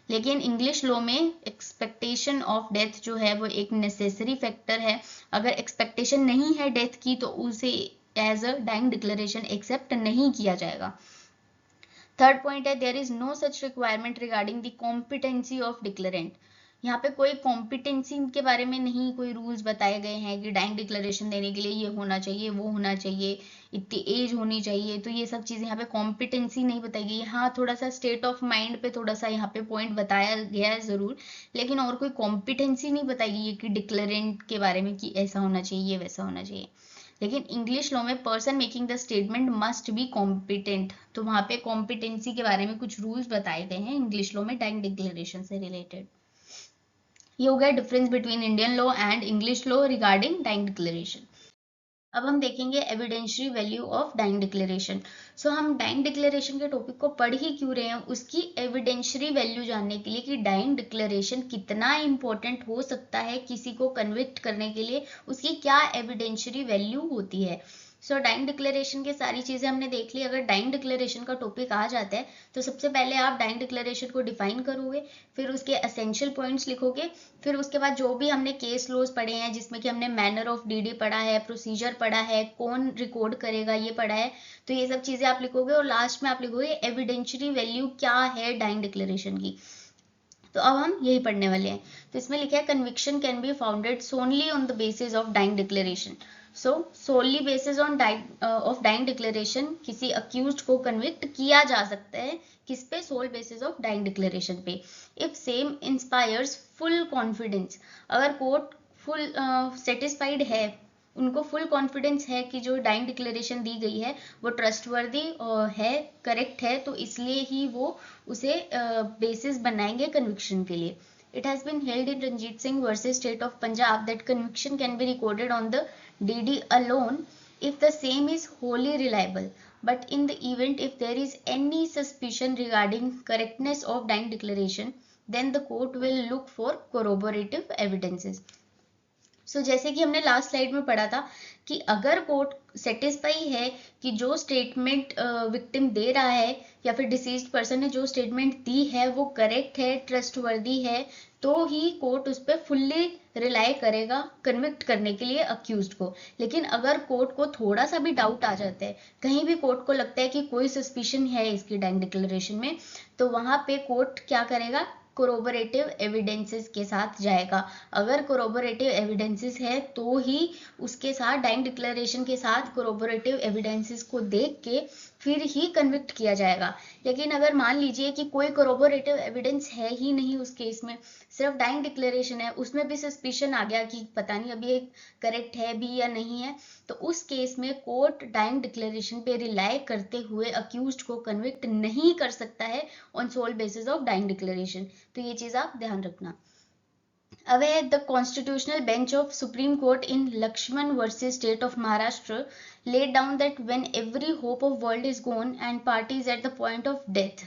लेकिन इंग्लिश लॉ में एक्सपेक्टेशन ऑफ डेथ जो है वो एक नेसेसरी फैक्टर है। अगर एक्सपेक्टेशन नहीं है डेथ की तो उसे as a dying declaration accept नहीं किया जाएगा। थर्ड पॉइंट है, there is no such requirement regarding the competency of declarant. यहाँ पे कोई कॉम्पिटेंसी के बारे में नहीं कोई रूल्स बताए गए हैं कि डाइंग डिक्लेरेशन देने के लिए ये होना चाहिए, वो होना चाहिए, इतनी एज होनी चाहिए, तो ये सब चीज़ें यहाँ पे कॉम्पिटेंसी नहीं बताई गई। हाँ, थोड़ा सा स्टेट ऑफ माइंड पे थोड़ा सा यहाँ पे पॉइंट बताया गया है ज़रूर, लेकिन और कोई कॉम्पिटेंसी नहीं बताई गई है कि डिक्लेरेंट के बारे में कि ऐसा होना चाहिए, वैसा होना चाहिए। लेकिन इंग्लिश लॉ में person making the statement must be competent, तो वहाँ पे कॉम्पिटेंसी के बारे में कुछ रूल्स बताए गए हैं इंग्लिश लॉ में डाइंग डिक्लेरेशन से रिलेटेड। ये हो गया difference between Indian law and English law regarding dying declaration. अब हम देखेंगे evidentiary value of dying declaration. So हम डाइंग डिक्लेरेशन के टॉपिक को पढ़ ही क्यों रहे हैं, उसकी एविडेंशियरी वैल्यू जानने के लिए कि डाइंग डिक्लेरेशन कितना इंपॉर्टेंट हो सकता है किसी को कन्विक्ट करने के लिए, उसकी क्या एविडेंशियरी वैल्यू होती है। सो डाइंग डिक्लेरेशन की सारी चीज़ें हमने देख ली। अगर डाइंग डिक्लेरेशन का टॉपिक आ जाता है तो सबसे पहले आप डाइंग डिक्लेरेशन को डिफाइन करोगे, फिर उसके एसेंशियल पॉइंट्स लिखोगे, फिर उसके बाद जो भी हमने केस लॉज पढ़े हैं जिसमें कि हमने मैनर ऑफ डीडी पढ़ा है, प्रोसीजर पढ़ा है, कौन रिकॉर्ड करेगा ये पढ़ा है, तो ये सब चीज़ें आप लिखोगे और लास्ट में आप लिखोगे एविडेंशियरी वैल्यू क्या है डाइंग डिक्लेरेशन की। तो अब हम यही पढ़ने वाले हैं। तो इसमें लिखा है conviction can be founded solely on the basis of dying declaration. So solely basis on of dying declaration किसी अक्यूज्ड को कन्विक्ट किया जा सकता है, किस पे, sole basis of dying declaration पे। If same inspires full confidence, अगर कोर्ट फुल सेटिस्फाइड है, उनको फुल कॉन्फिडेंस है कि जो डाइंग डिक्लेरेशन दी गई है वो ट्रस्टवर्दी है, करेक्ट है, तो इसलिए ही वो उसे बेसिस बनाएंगे कन्विक्शन के लिए। It has been held in Ranjit Singh versus State of Punjab that conviction can be recorded on the DD alone if the same is wholly reliable. But in the event if there is any suspicion regarding correctness of dying declaration, then the court will look for corroborative evidences. जैसे कि हमने last slide में पढ़ा था कि अगर court satisfy है कि जो स्टेटमेंट विक्टिम दे रहा है या फिर डिसीज्ड पर्सन ने जो स्टेटमेंट दी है वो करेक्ट है, ट्रस्टवर्दी है, तो ही कोर्ट उस पर फुल्ली रिलाई करेगा कन्विक्ट करने के लिए अक्यूज्ड को। लेकिन अगर कोर्ट को थोड़ा सा भी डाउट आ जाता है, कहीं भी कोर्ट को लगता है कि कोई सस्पिशन है इसकी डाइंग डिक्लेरेशन में, तो वहां पे कोर्ट क्या करेगा, कोरोबोरेटिव एविडेंसेस के साथ जाएगा। अगर कोरोबोरेटिव एविडेंसेस है तो ही उसके साथ डाइंग डिक्लेरेशन के साथ कोरोबोरेटिव एविडेंसेस को देख के फिर ही कन्विक्ट किया जाएगा। लेकिन अगर मान लीजिए कि कोई कोरोबोरेटिव एविडेंस है ही नहीं उस केस में, सिर्फ डाइंग डिक्लेरेशन है, उसमें भी सस्पिशन आ गया कि पता नहीं अभी एक करेक्ट है भी या नहीं है, तो उस केस में कोर्ट डाइंग डिक्लेरेशन पे रिलाई करते हुए अक्यूज्ड को कन्विक्ट नहीं कर सकता है on sole basis of dying declaration. तो ये चीज आप ध्यान रखना। Away, the constitutional bench of Supreme Court in Lakshman versus State of Maharashtra laid down that when every hope of world is gone and party is at the point of death,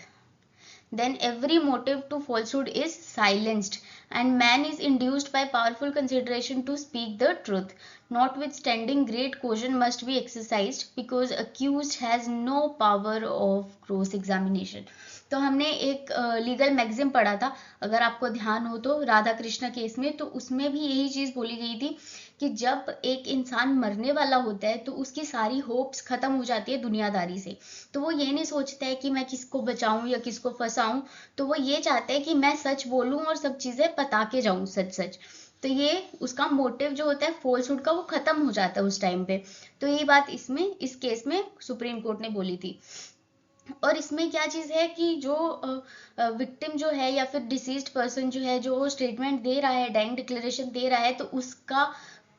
then every motive to falsehood is silenced and man is induced by powerful consideration to speak the truth. Notwithstanding, great caution must be exercised because accused has no power of cross examination. तो हमने एक legal मैगजिम पढ़ा था, अगर आपको ध्यान हो तो, राधा कृष्ण केस में, तो उसमें भी यही चीज बोली गई थी कि जब एक इंसान मरने वाला होता है तो उसकी सारी होप्स खत्म हो जाती है दुनियादारी से, तो वो ये नहीं सोचता है कि मैं किसको बचाऊं या किसको फंसाऊं, तो वो ये चाहता है कि मैं सच बोलूं और सब चीजें बता के जाऊं सच सच। तो ये उसका मोटिव जो होता है फॉल्सहुड का वो खत्म हो जाता है उस टाइम पे। तो ये बात इसमें इस केस में सुप्रीम कोर्ट ने बोली थी। और इसमें क्या चीज है कि जो विक्टिम जो है या फिर डिसीज्ड पर्सन जो है, जो स्टेटमेंट दे रहा है, डाइंग डिक्लेरेशन दे रहा है, तो उसका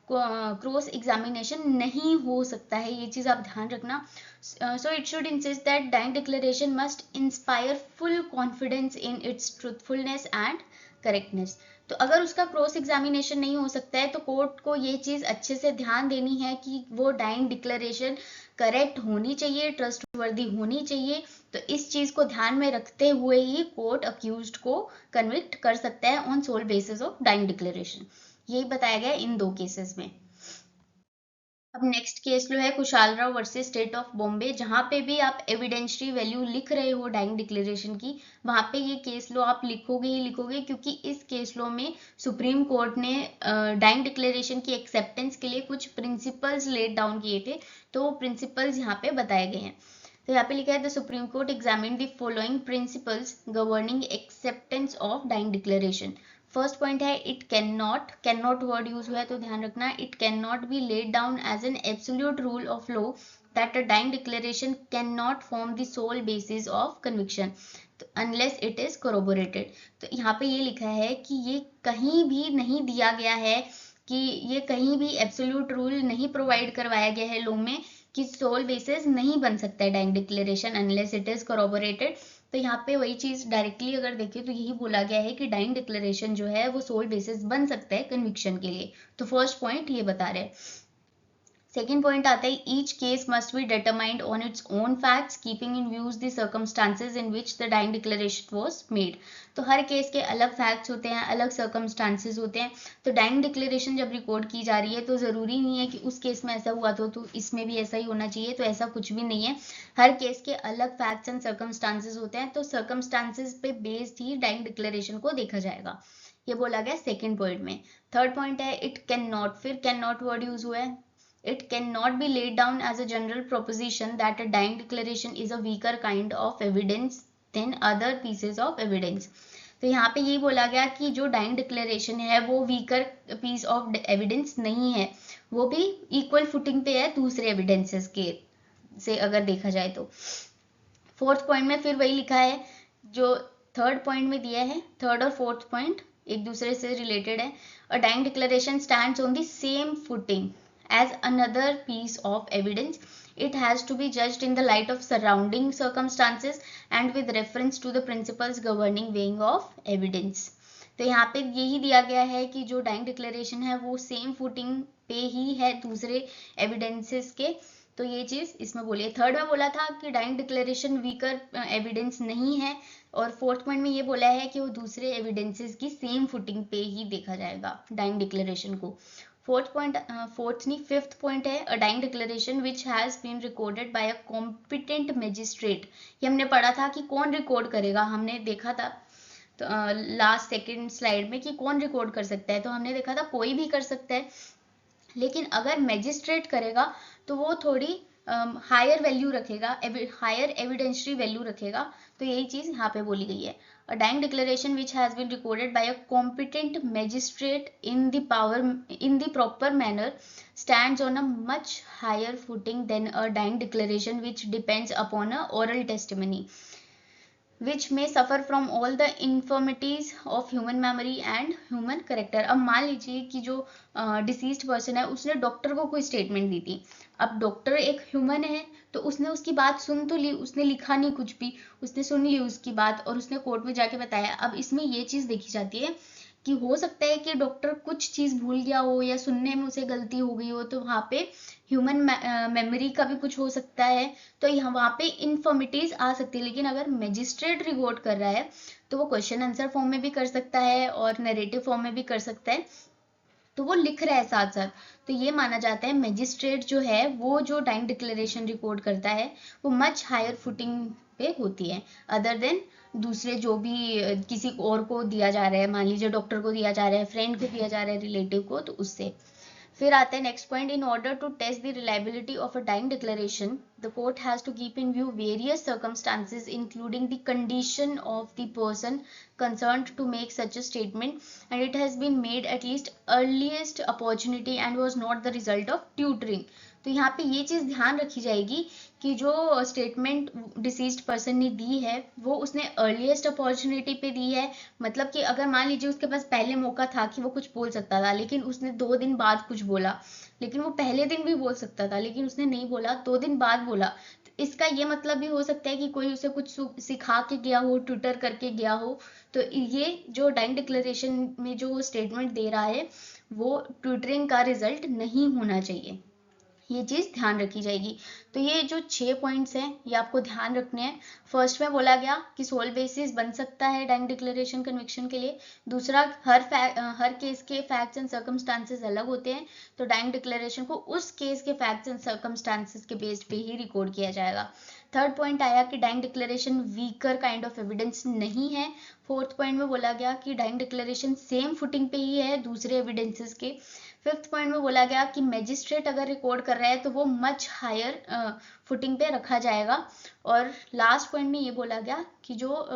क्रॉस एग्जामिनेशन नहीं हो सकता है, ये चीज आप ध्यान रखना। So it should insist that dying declaration must inspire full confidence in its truthfulness and correctness. तो अगर उसका क्रॉस एग्जामिनेशन नहीं हो सकता है तो कोर्ट को ये चीज अच्छे से ध्यान देनी है कि वो डाइंग डिक्लेरेशन करेक्ट होनी चाहिए, ट्रस्टवर्दी होनी चाहिए। तो इस चीज को ध्यान में रखते हुए ही कोर्ट अक्यूज्ड को कन्विक्ट कर सकता है on sole basis of dying declaration. यही बताया गया इन दो केसेस में। अब नेक्स्ट केस जो है Kushal Rao versus state of Bombay, जहां पे भी आप एविडेंशियरी वैल्यू लिख रहे हो डाइंग डिक्लेरेशन की, वहां पे ये केस लो आप लिखोगे ही लिखोगे, क्योंकि इस केस लो में सुप्रीम कोर्ट ने डाइंग डिक्लेरेशन की एक्सेप्टेंस के लिए कुछ प्रिंसिपल्स लेट डाउन किए थे। तो वो प्रिंसिपल्स यहाँ पे बताए गए हैं। तो यहाँ पे लिखा है the supreme court examine the following principles governing acceptance of dying declaration. First point है it can not word use हुआ है तो ध्यान रखना, it can not be laid down as an absolute rule of law that a dying declaration can not form the sole basis of conviction unless it is corroborated. तो यहाँ पे ये लिखा है कि ये कहीं भी नहीं दिया गया है, कि ये कहीं भी एब्सोल्यूट रूल नहीं प्रोवाइड करवाया गया है लॉ में कि सोल बेसिस नहीं बन सकता है dying declaration unless it is corroborated. तो यहाँ पे वही चीज डायरेक्टली अगर देखें तो यही बोला गया है कि डाइंग डिक्लेरेशन जो है वो सोल बेसिस बन सकता है कन्विक्शन के लिए। तो फर्स्ट पॉइंट ये बता रहे हैं। सेकेंड पॉइंट आता है each case must be determined on its own facts keeping in views the circumstances in which the dying declaration was made. तो हर केस के अलग फैक्ट्स होते हैं, अलग सर्कमस्टांसेस होते हैं। तो डाइंग डिक्लेरेशन जब रिकॉर्ड की जा रही है तो जरूरी नहीं है कि उस केस में ऐसा हुआ तो इसमें भी ऐसा ही होना चाहिए, तो ऐसा कुछ भी नहीं है। हर केस के अलग फैक्ट्स एंड सर्कमस्टांसेस होते हैं, तो सर्कमस्टांसेस पे बेस्ड ही डाइंग डिक्लेरेशन को देखा जाएगा। ये बोला गया सेकेंड पॉइंट में। थर्ड पॉइंट है इट कैन नॉट, फिर कैन नॉट वर्ड यूज हुआ है। It cannot be laid down as a general proposition that a dying declaration is a weaker kind of evidence than other pieces of evidence. तो यहाँ पे यही बोला गया कि जो डाइंग डिक्लेरेशन है वो वीकर पीस ऑफ एविडेंस नहीं है, वो भी इक्वल फुटिंग पे है दूसरे एविडेंसेस के से अगर देखा जाए तो। फोर्थ पॉइंट में फिर वही लिखा है जो थर्ड पॉइंट में दिया है। थर्ड और फोर्थ पॉइंट एक दूसरे से रिलेटेड है। A dying declaration stands on the same footing as another piece of evidence. It has to be judged in the light of surrounding circumstances and with reference to the principles governing weighing of evidence. तो यहाँ पे यही दिया गया है कि जो dying declaration है वो सेम फुटिंग पे ही है दूसरे एविडेंसेस के। तो ये चीज इसमें बोली है। थर्ड में बोला था कि डाइंग डिक्लेरेशन वीकर एविडेंस नहीं है, और फोर्थ पॉइंट में ये बोला है कि वो दूसरे एविडेंसेस की सेम फुटिंग पे ही देखा जाएगा डाइंग डिक्लेरेशन को। फिफ्थ पॉइंट है a dying declaration which has been recorded by a competent magistrate. ये हमने पढ़ा था कि कौन रिकॉर्ड करेगा, हमने देखा था तो लास्ट सेकंड स्लाइड में कि कौन रिकॉर्ड कर सकता है, तो हमने देखा था कोई भी कर सकता है, लेकिन अगर मैजिस्ट्रेट करेगा तो वो थोड़ी हायर वैल्यू रखेगा, हायर एविडेंशियरी वैल्यू रखेगा। तो यही चीज यहाँ पे बोली गई है। A dying declaration which has been recorded by a competent magistrate in the proper manner stands on a much higher footing than a dying declaration which depends upon a oral testimony which may suffer from all the infirmities of human memory and human character। अब मान लीजिए कि जो deceased person है उसने doctor को कोई statement दी थी। अब डॉक्टर एक ह्यूमन है तो उसने उसकी बात सुन तो ली, उसने लिखा नहीं कुछ भी, उसने सुन ली उसकी बात और उसने कोर्ट में जाके बताया। अब इसमें ये चीज देखी जाती है कि हो सकता है कि डॉक्टर कुछ चीज भूल गया हो या सुनने में उसे गलती हो गई हो, तो वहां पे ह्यूमन मेमोरी का भी कुछ हो सकता है, तो यहाँ वहां पे इन्फॉर्मिटीज आ सकती है। लेकिन अगर मैजिस्ट्रेट रिकॉर्ड कर रहा है तो वो क्वेश्चन आंसर फॉर्म में भी कर सकता है और नरेटिव फॉर्म में भी कर सकता है, तो वो लिख रहा है साथ साथ। तो ये माना जाता है मैजिस्ट्रेट जो है वो जो डाइंग डिक्लेरेशन रिकॉर्ड करता है वो मच हायर फुटिंग पे होती है अदर देन दूसरे जो भी किसी और को दिया जा रहा है, मान लीजिए डॉक्टर को दिया जा रहा है, फ्रेंड को दिया जा रहा है, रिलेटिव को, तो उससे। फिर आते हैं next point, in order to test the reliability of a dying declaration the court has to keep in view various circumstances including the condition of the person concerned to make such a statement and it has been made at least earliest opportunity and was not the result of tutoring. तो यहाँ पे ये चीज ध्यान रखी जाएगी कि जो स्टेटमेंट डिसीज्ड पर्सन ने दी है वो उसने अर्लीस्ट अपॉर्चुनिटी पे दी है, मतलब कि अगर मान लीजिए उसके पास पहले मौका था कि वो कुछ बोल सकता था लेकिन उसने 2 दिन बाद कुछ बोला, लेकिन वो पहले दिन भी बोल सकता था लेकिन उसने नहीं बोला, 2 दिन बाद बोला, इसका ये मतलब भी हो सकता है कि कोई उसे कुछ सिखा के गया हो, ट्यूटर करके गया हो। तो ये जो डाइंग डिक्लेरेशन में जो स्टेटमेंट दे रहा है वो ट्यूटरिंग का रिजल्ट नहीं होना चाहिए, ये चीज ध्यान रखी जाएगी। तो ये जो 6 पॉइंट्स हैं ये आपको ध्यान रखने हैं। फर्स्ट में बोला गया कि सोल बेसिस बन सकता है डाइंग डिक्लेरेशन कन्विक्शन के लिए। दूसरा, हर केस के फैक्ट्स एंड सर्कमस्टांसेस अलग होते हैं, तो डाइंग डिक्लेरेशन को उस केस के फैक्ट्स एंड सर्कमस्टांसेस के बेस्ड पे ही रिकॉर्ड किया जाएगा। थर्ड पॉइंट आया कि dying declaration weaker kind of evidence नहीं है। फोर्थ पॉइंट में बोला गया कि डाइंग डिक्लेरेशन सेम फुटिंग पे ही है दूसरे एविडेंसेस के। फिफ्थ पॉइंट में बोला गया कि मैजिस्ट्रेट अगर रिकॉर्ड कर रहा है तो वो मच हायर फुटिंग पे रखा जाएगा। और लास्ट पॉइंट में ये बोला गया कि जो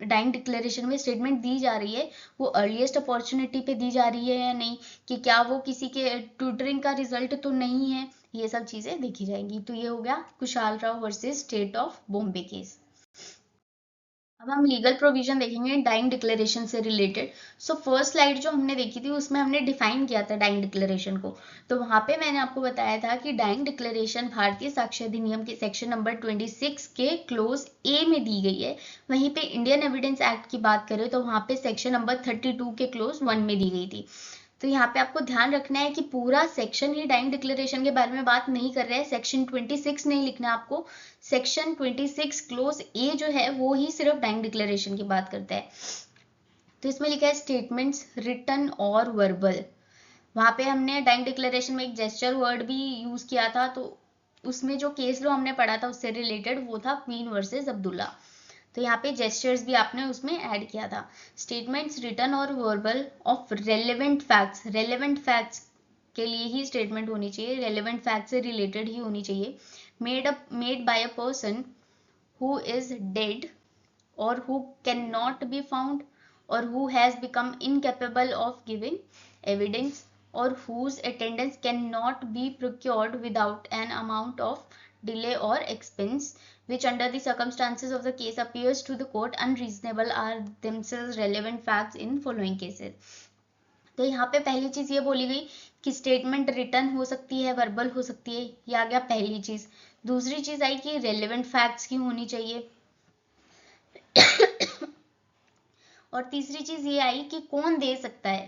डाइंग डिक्लेरेशन में स्टेटमेंट दी जा रही है वो अर्लीस्ट अपॉर्चुनिटी पे दी जा रही है या नहीं, कि क्या वो किसी के ट्यूटरिंग का रिजल्ट तो नहीं है, ये सब चीजें देखी जाएंगी। तो ये हो गया Kushal Rao versus state of Bombay case. अब हम लीगल प्रोविजन देखेंगे डाइंग डिक्लेरेशन से रिलेटेड। सो फर्स्ट स्लाइड जो हमने देखी थी उसमें हमने डिफाइन किया था डाइंग डिक्लेरेशन को। तो वहां पे मैंने आपको बताया था कि डाइंग डिक्लेरेशन भारतीय साक्ष्य अधिनियम के सेक्शन नंबर 26 के क्लोज ए में दी गई है। वहीं पे इंडियन एविडेंस एक्ट की बात करें तो वहां पे सेक्शन नंबर 32 के क्लोज 1 में दी गई थी। तो यहाँ पे आपको ध्यान रखना है कि पूरा सेक्शन ही डाइंग डिक्लेरेशन के बारे में बात नहीं कर रहा है, सेक्शन 26 नहीं लिखना है आपको। सेक्शन 26 क्लोज ए जो है वो ही सिर्फ डाइंग डिक्लेरेशन की बात करता है। तो इसमें लिखा है स्टेटमेंट्स रिटन और वर्बल। वहां पे हमने डाइंग डिक्लेरेशन में एक जेस्चर वर्ड भी यूज किया था, तो उसमें जो केस लॉ हमने पढ़ा था उससे रिलेटेड वो था क्वीन वर्सेस अब्दुल्ला। तो यहाँ पे जेस्चर्स भी आपने उसमें ऐड किया था। Statements written or verbal of relevant facts के लिए ही स्टेटमेंट होनी चाहिए, रेलेवेंट फैक्ट से रिलेटेड ही होनी चाहिए। Made by a person who is dead और who cannot be found or who has become incapable of giving evidence or whose attendance cannot be procured without an amount of delay or expense which under the circumstances of the case appears to the court unreasonable are themselves relevant facts in following cases। तो यहाँ पे पहली चीज ये बोली गई कि statement written हो सकती है, वर्बल हो सकती है, ये आ गया पहली चीज। दूसरी चीज आई कि रेलेवेंट फैक्ट्स की होनी चाहिए और तीसरी चीज ये आई कि कौन दे सकता है।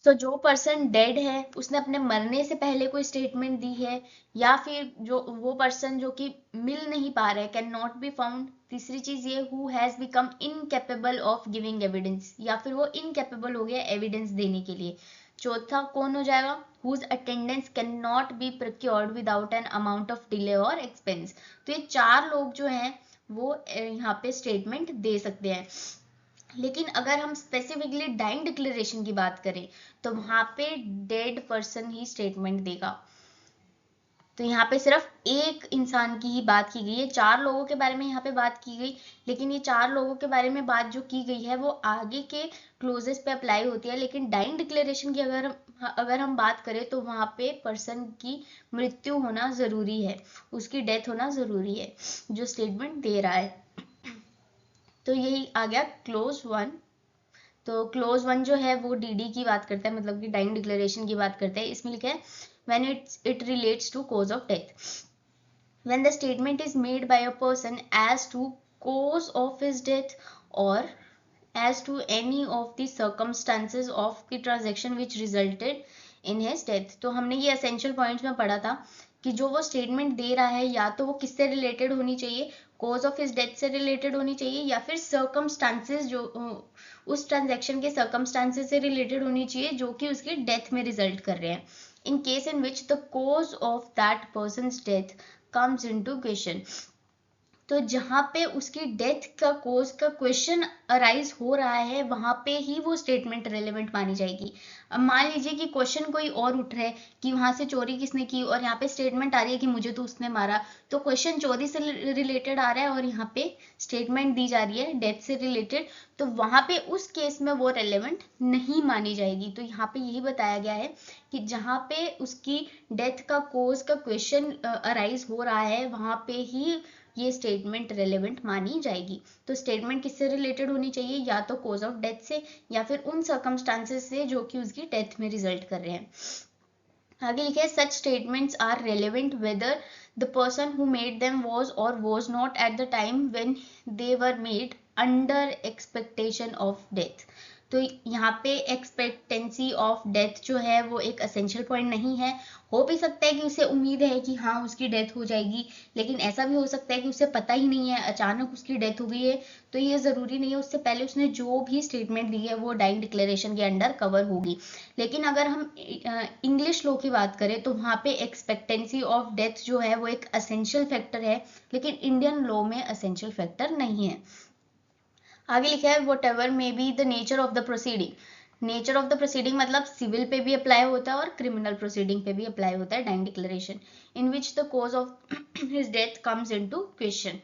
तो जो पर्सन डेड है उसने अपने मरने से पहले कोई स्टेटमेंट दी है, या फिर जो वो पर्सन जो कि मिल नहीं पा रहा है, कैन नॉट बी फाउंड। तीसरी चीज ये who has become incapable of giving evidence, या फिर वो इनकेपेबल हो गया एविडेंस देने के लिए। चौथा कौन हो जाएगा, whose attendance can not be procured without an amount of delay और एक्सपेंस। तो ये 4 लोग जो हैं वो यहाँ पे स्टेटमेंट दे सकते हैं। लेकिन अगर हम स्पेसिफिकली डाइंग डिक्लेरेशन की बात करें तो वहां पे डेड पर्सन ही स्टेटमेंट देगा। तो यहाँ पे सिर्फ एक इंसान की ही बात की गई है, 4 लोगों के बारे में यहाँ पे बात की गई, लेकिन ये 4 लोगों के बारे में बात जो की गई है वो आगे के क्लोजेस पे अप्लाई होती है। लेकिन डाइंग डिक्लेरेशन की अगर हम बात करें तो वहां पे पर्सन की मृत्यु होना जरूरी है, उसकी डेथ होना जरूरी है जो स्टेटमेंट दे रहा है। तो यही आ गया क्लोज 1। तो क्लोज 1 जो है वो डीडी की बात करता है, मतलब कि डाइंग डिक्लेरेशन की बात करता है। इसमें लिखा है when it relates to cause of death, when the statement is made by a person as to cause of his death or as to any of the circumstances of the transaction which resulted in his death। तो हमने ये essential points में पढ़ा था कि जो वो statement दे रहा है या तो वो किससे रिलेटेड होनी चाहिए, कॉज ऑफ हिज डेथ से रिलेटेड होनी चाहिए, या फिर सर्कमस्टांसेस जो उस ट्रांजैक्शन के सर्कमस्टांसेस से रिलेटेड होनी चाहिए जो कि उसकी डेथ में रिजल्ट कर रहे हैं। In case in which the cause of that person's death comes into question. तो जहाँ पे उसकी डेथ का कोज का क्वेश्चन अराइज हो रहा है वहां पे ही वो स्टेटमेंट रेलेवेंट मानी जाएगी। अब मान लीजिए कि क्वेश्चन कोई और उठ रहा है कि वहां से चोरी किसने की और यहाँ पे स्टेटमेंट आ रही है कि मुझे तो उसने मारा, तो क्वेश्चन चोरी से रिलेटेड आ रहा है और यहाँ पे स्टेटमेंट दी जा रही है डेथ से रिलेटेड, तो वहां पे उस केस में वो रेलेवेंट नहीं मानी जाएगी। तो यहाँ पे यही बताया गया है कि जहाँ पे उसकी डेथ का कोज का क्वेश्चन अराइज हो रहा है वहां पे ही ये स्टेटमेंट रेलेवेंट मानी जाएगी। तो स्टेटमेंट किससे रिलेटेड होनी चाहिए, या तो कोज ऑफ डेथ से या फिर उन सर्कमस्टांसेस से जो कि उसकी डेथ में रिजल्ट कर रहे हैं। आगे लिखे such statements are relevant whether the person who made them was or was not at the time when they were made under expectation of death. तो यहाँ पे एक्सपेक्टेंसी ऑफ डेथ जो है वो एक असेंशियल पॉइंट नहीं है। हो भी सकता है कि उसे उम्मीद है कि हाँ उसकी डेथ हो जाएगी, लेकिन ऐसा भी हो सकता है कि उसे पता ही नहीं है, अचानक उसकी डेथ हो गई है। तो ये जरूरी नहीं है, उससे पहले उसने जो भी स्टेटमेंट दी है वो डाइंग डिक्लेरेशन के अंडर कवर होगी। लेकिन अगर हम इंग्लिश लॉ की बात करें तो वहाँ पे एक्सपेक्टेंसी ऑफ डेथ जो है वो एक असेंशियल फैक्टर है, लेकिन इंडियन लॉ में असेंशियल फैक्टर नहीं है। आगे लिखा है what ever may be the nature of the proceeding. Nature of the proceeding मतलब सिविल पे भी अप्लाई होता है और क्रिमिनल प्रोसीडिंग पे भी अप्लाई होता है dying declaration, in which the cause of his death comes into question.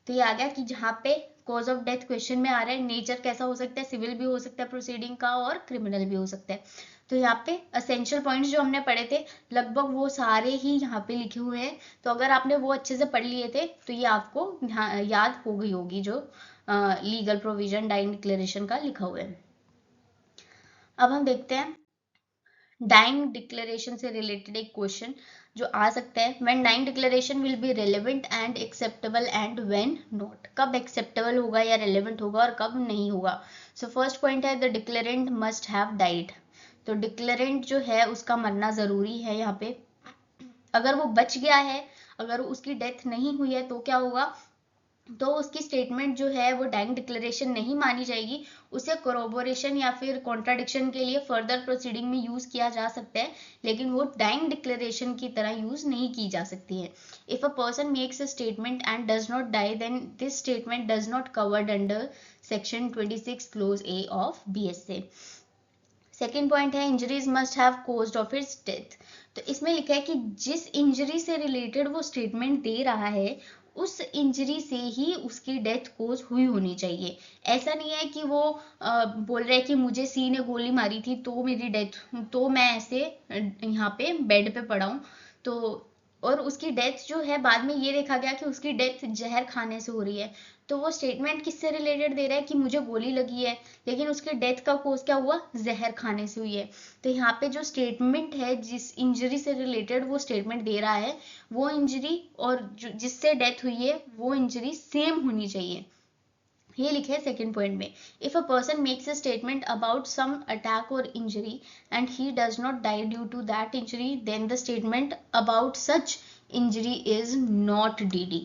तो ये आ गया कि जहाँ पे कॉज ऑफ डेथ क्वेश्चन में आ रहा है, नेचर कैसा हो सकता है, सिविल भी हो सकता है प्रोसीडिंग का और क्रिमिनल भी हो सकता है। तो यहाँ पे असेंशियल पॉइंट्स जो हमने पढ़े थे लगभग वो सारे ही यहाँ पे लिखे हुए हैं। तो अगर आपने वो अच्छे से पढ़ लिए थे तो ये आपको याद हो गई होगी जो लीगल प्रोविजन डाइंग डिक्लेरेशन का लिखा हुआ है। अब हम देखते हैं डाइंग डिक्लेरेशन से रिलेटेड एक क्वेश्चन जो आ सकता है, when dying declaration will be relevant and acceptable and when not. कब एक्सेप्टेबल होगा या रेलेवेंट होगा और कब नहीं होगा। सो फर्स्ट पॉइंट है the declarant must have died. तो डिक्लेरेंट जो है उसका मरना जरूरी है यहाँ पे। अगर वो बच गया है, अगर उसकी डेथ नहीं हुई है तो क्या होगा, तो उसकी स्टेटमेंट जो है वो डाइंग डिक्लेरेशन नहीं मानी जाएगी। उसे कोरोबोरेशन या फिर कॉन्ट्राडिक्शन के लिए फर्दर प्रोसीडिंग में यूज किया जा सकता है, लेकिन वो डाइंग डिक्लेरेशन की तरह यूज नहीं की जा सकती है। If a person makes a statement and does not die then this statement does not covered under section 26 clause A of BSA। Second point है injuries must have caused of its death. तो इसमें लिखा है कि जिस injury से related वो statement दे रहा है उस इंजरी से ही उसकी डेथ कोज हुई होनी चाहिए। ऐसा नहीं है कि वो बोल रहा है कि मुझे सी ने गोली मारी थी तो मेरी डेथ, तो मैं ऐसे यहाँ पे बेड पे पड़ा हूँ, तो और उसकी डेथ जो है बाद में ये देखा गया कि उसकी डेथ जहर खाने से हो रही है। तो वो स्टेटमेंट किससे रिलेटेड दे रहा है कि मुझे गोली लगी है, लेकिन उसके डेथ का कोज क्या हुआ, जहर खाने से हुई है। तो यहाँ पे जो स्टेटमेंट है जिस इंजरी से रिलेटेड वो स्टेटमेंट दे रहा है वो इंजरी और जिससे डेथ हुई है वो इंजरी सेम होनी चाहिए। ये लिखे है सेकेंड पॉइंट में, if a person makes a statement about some attack or injury and he does not die due to that injury then the statement about such injury is not DD।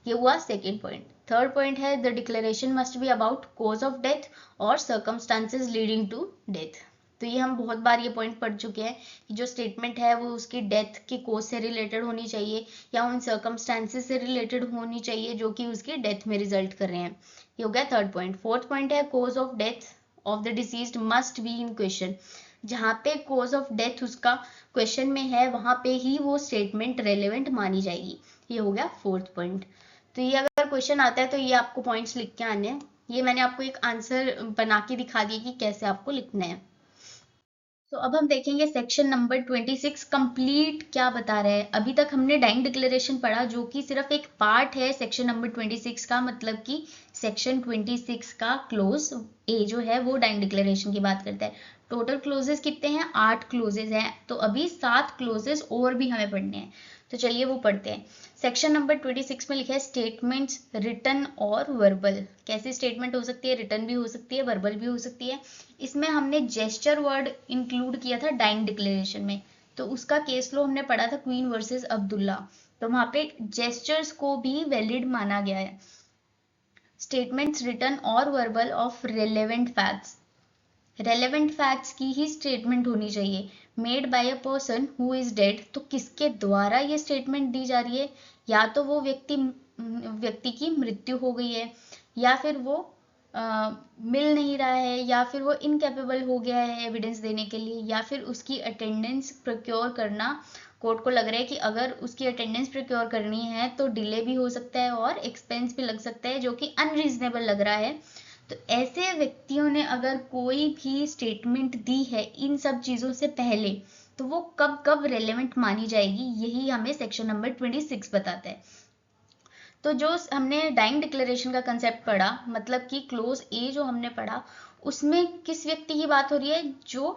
ये हुआ second point. Third point है the declaration must be about cause of death or circumstances leading to death. तो ये हम बहुत बार ये point पढ़ चुके हैं कि जो स्टेटमेंट है वो उसकी डेथ के कोज से रिलेटेड होनी चाहिए या उन सर्कमस्टांसेस से रिलेटेड होनी चाहिए जो कि उसकी डेथ में रिजल्ट कर रहे हैं। ये हो गया थर्ड पॉइंट। फोर्थ पॉइंट है cause of death of the deceased must be in question. जहाँ पे कोज ऑफ डेथ उसका क्वेश्चन में है वहां पे ही वो स्टेटमेंट रेलेवेंट मानी जाएगी। ये हो गया फोर्थ पॉइंट। तो ये अगर क्वेश्चन आता है तो ये आपको पॉइंट्स लिख के आने हैं। ये मैंने आपको एक आंसर बना के दिखा दिया कि कैसे आपको लिखना है। तो अब हम देखेंगे सेक्शन नंबर 26 कंप्लीट क्या बता रहा है। अभी तक हमने डाइंग डिक्लेरेशन पढ़ा जो कि सिर्फ एक पार्ट है सेक्शन नंबर 26 का, मतलब कि सेक्शन 26 का क्लोज ए जो है वो डाइंग डिक्लेरेशन की बात करता है। टोटल क्लोजेस कितने हैं, 8 क्लोजेस हैं, तो अभी 7 क्लोजेस और भी हमें पढ़ने हैं। तो चलिए वो पढ़ते हैं। सेक्शन नंबर 26 में लिखा है स्टेटमेंट्स रिटन और वर्बल। कैसी स्टेटमेंट हो सकती है, रिटन भी हो सकती है, वर्बल भी हो सकती है। इसमें हमने जेस्चर वर्ड इंक्लूड किया था डाइंग डिक्लेरेशन में, तो उसका केस लो हमने पढ़ा था क्वीन वर्सेस अब्दुल्ला, तो वहां पे जेस्चर्स को भी वैलिड माना गया है। Statements written or verbal of relevant facts, relevant facts की ही स्टेटमेंट होनी चाहिए। Made by a person who is dead, तो किसके द्वारा ये स्टेटमेंट दी जा रही है? या तो वो व्यक्ति की मृत्यु हो गई है, या फिर वो मिल नहीं रहा है, या फिर वो इनकेपेबल हो गया है एविडेंस देने के लिए, या फिर उसकी अटेंडेंस प्रोक्योर करना, कोर्ट को लग रहा है कि अगर उसकी अटेंडेंस प्रोक्योर करनी है तो डिले भी हो सकता है और एक्सपेंस भी लग सकता है, जो कि अनरीजनेबल लग रहा है। तो ऐसे व्यक्तियों ने अगर कोई भी स्टेटमेंट दी है इन सब चीज़ों से पहले, तो वो कब कब रेलेवेंट मानी जाएगी, यही हमें सेक्शन नंबर 26 बताता है। तो जो हमने डाइंग डिक्लेरेशन का कंसेप्ट पढ़ा, मतलब कि क्लोज ए जो हमने पढ़ा, उसमें किस व्यक्ति की बात हो रही है?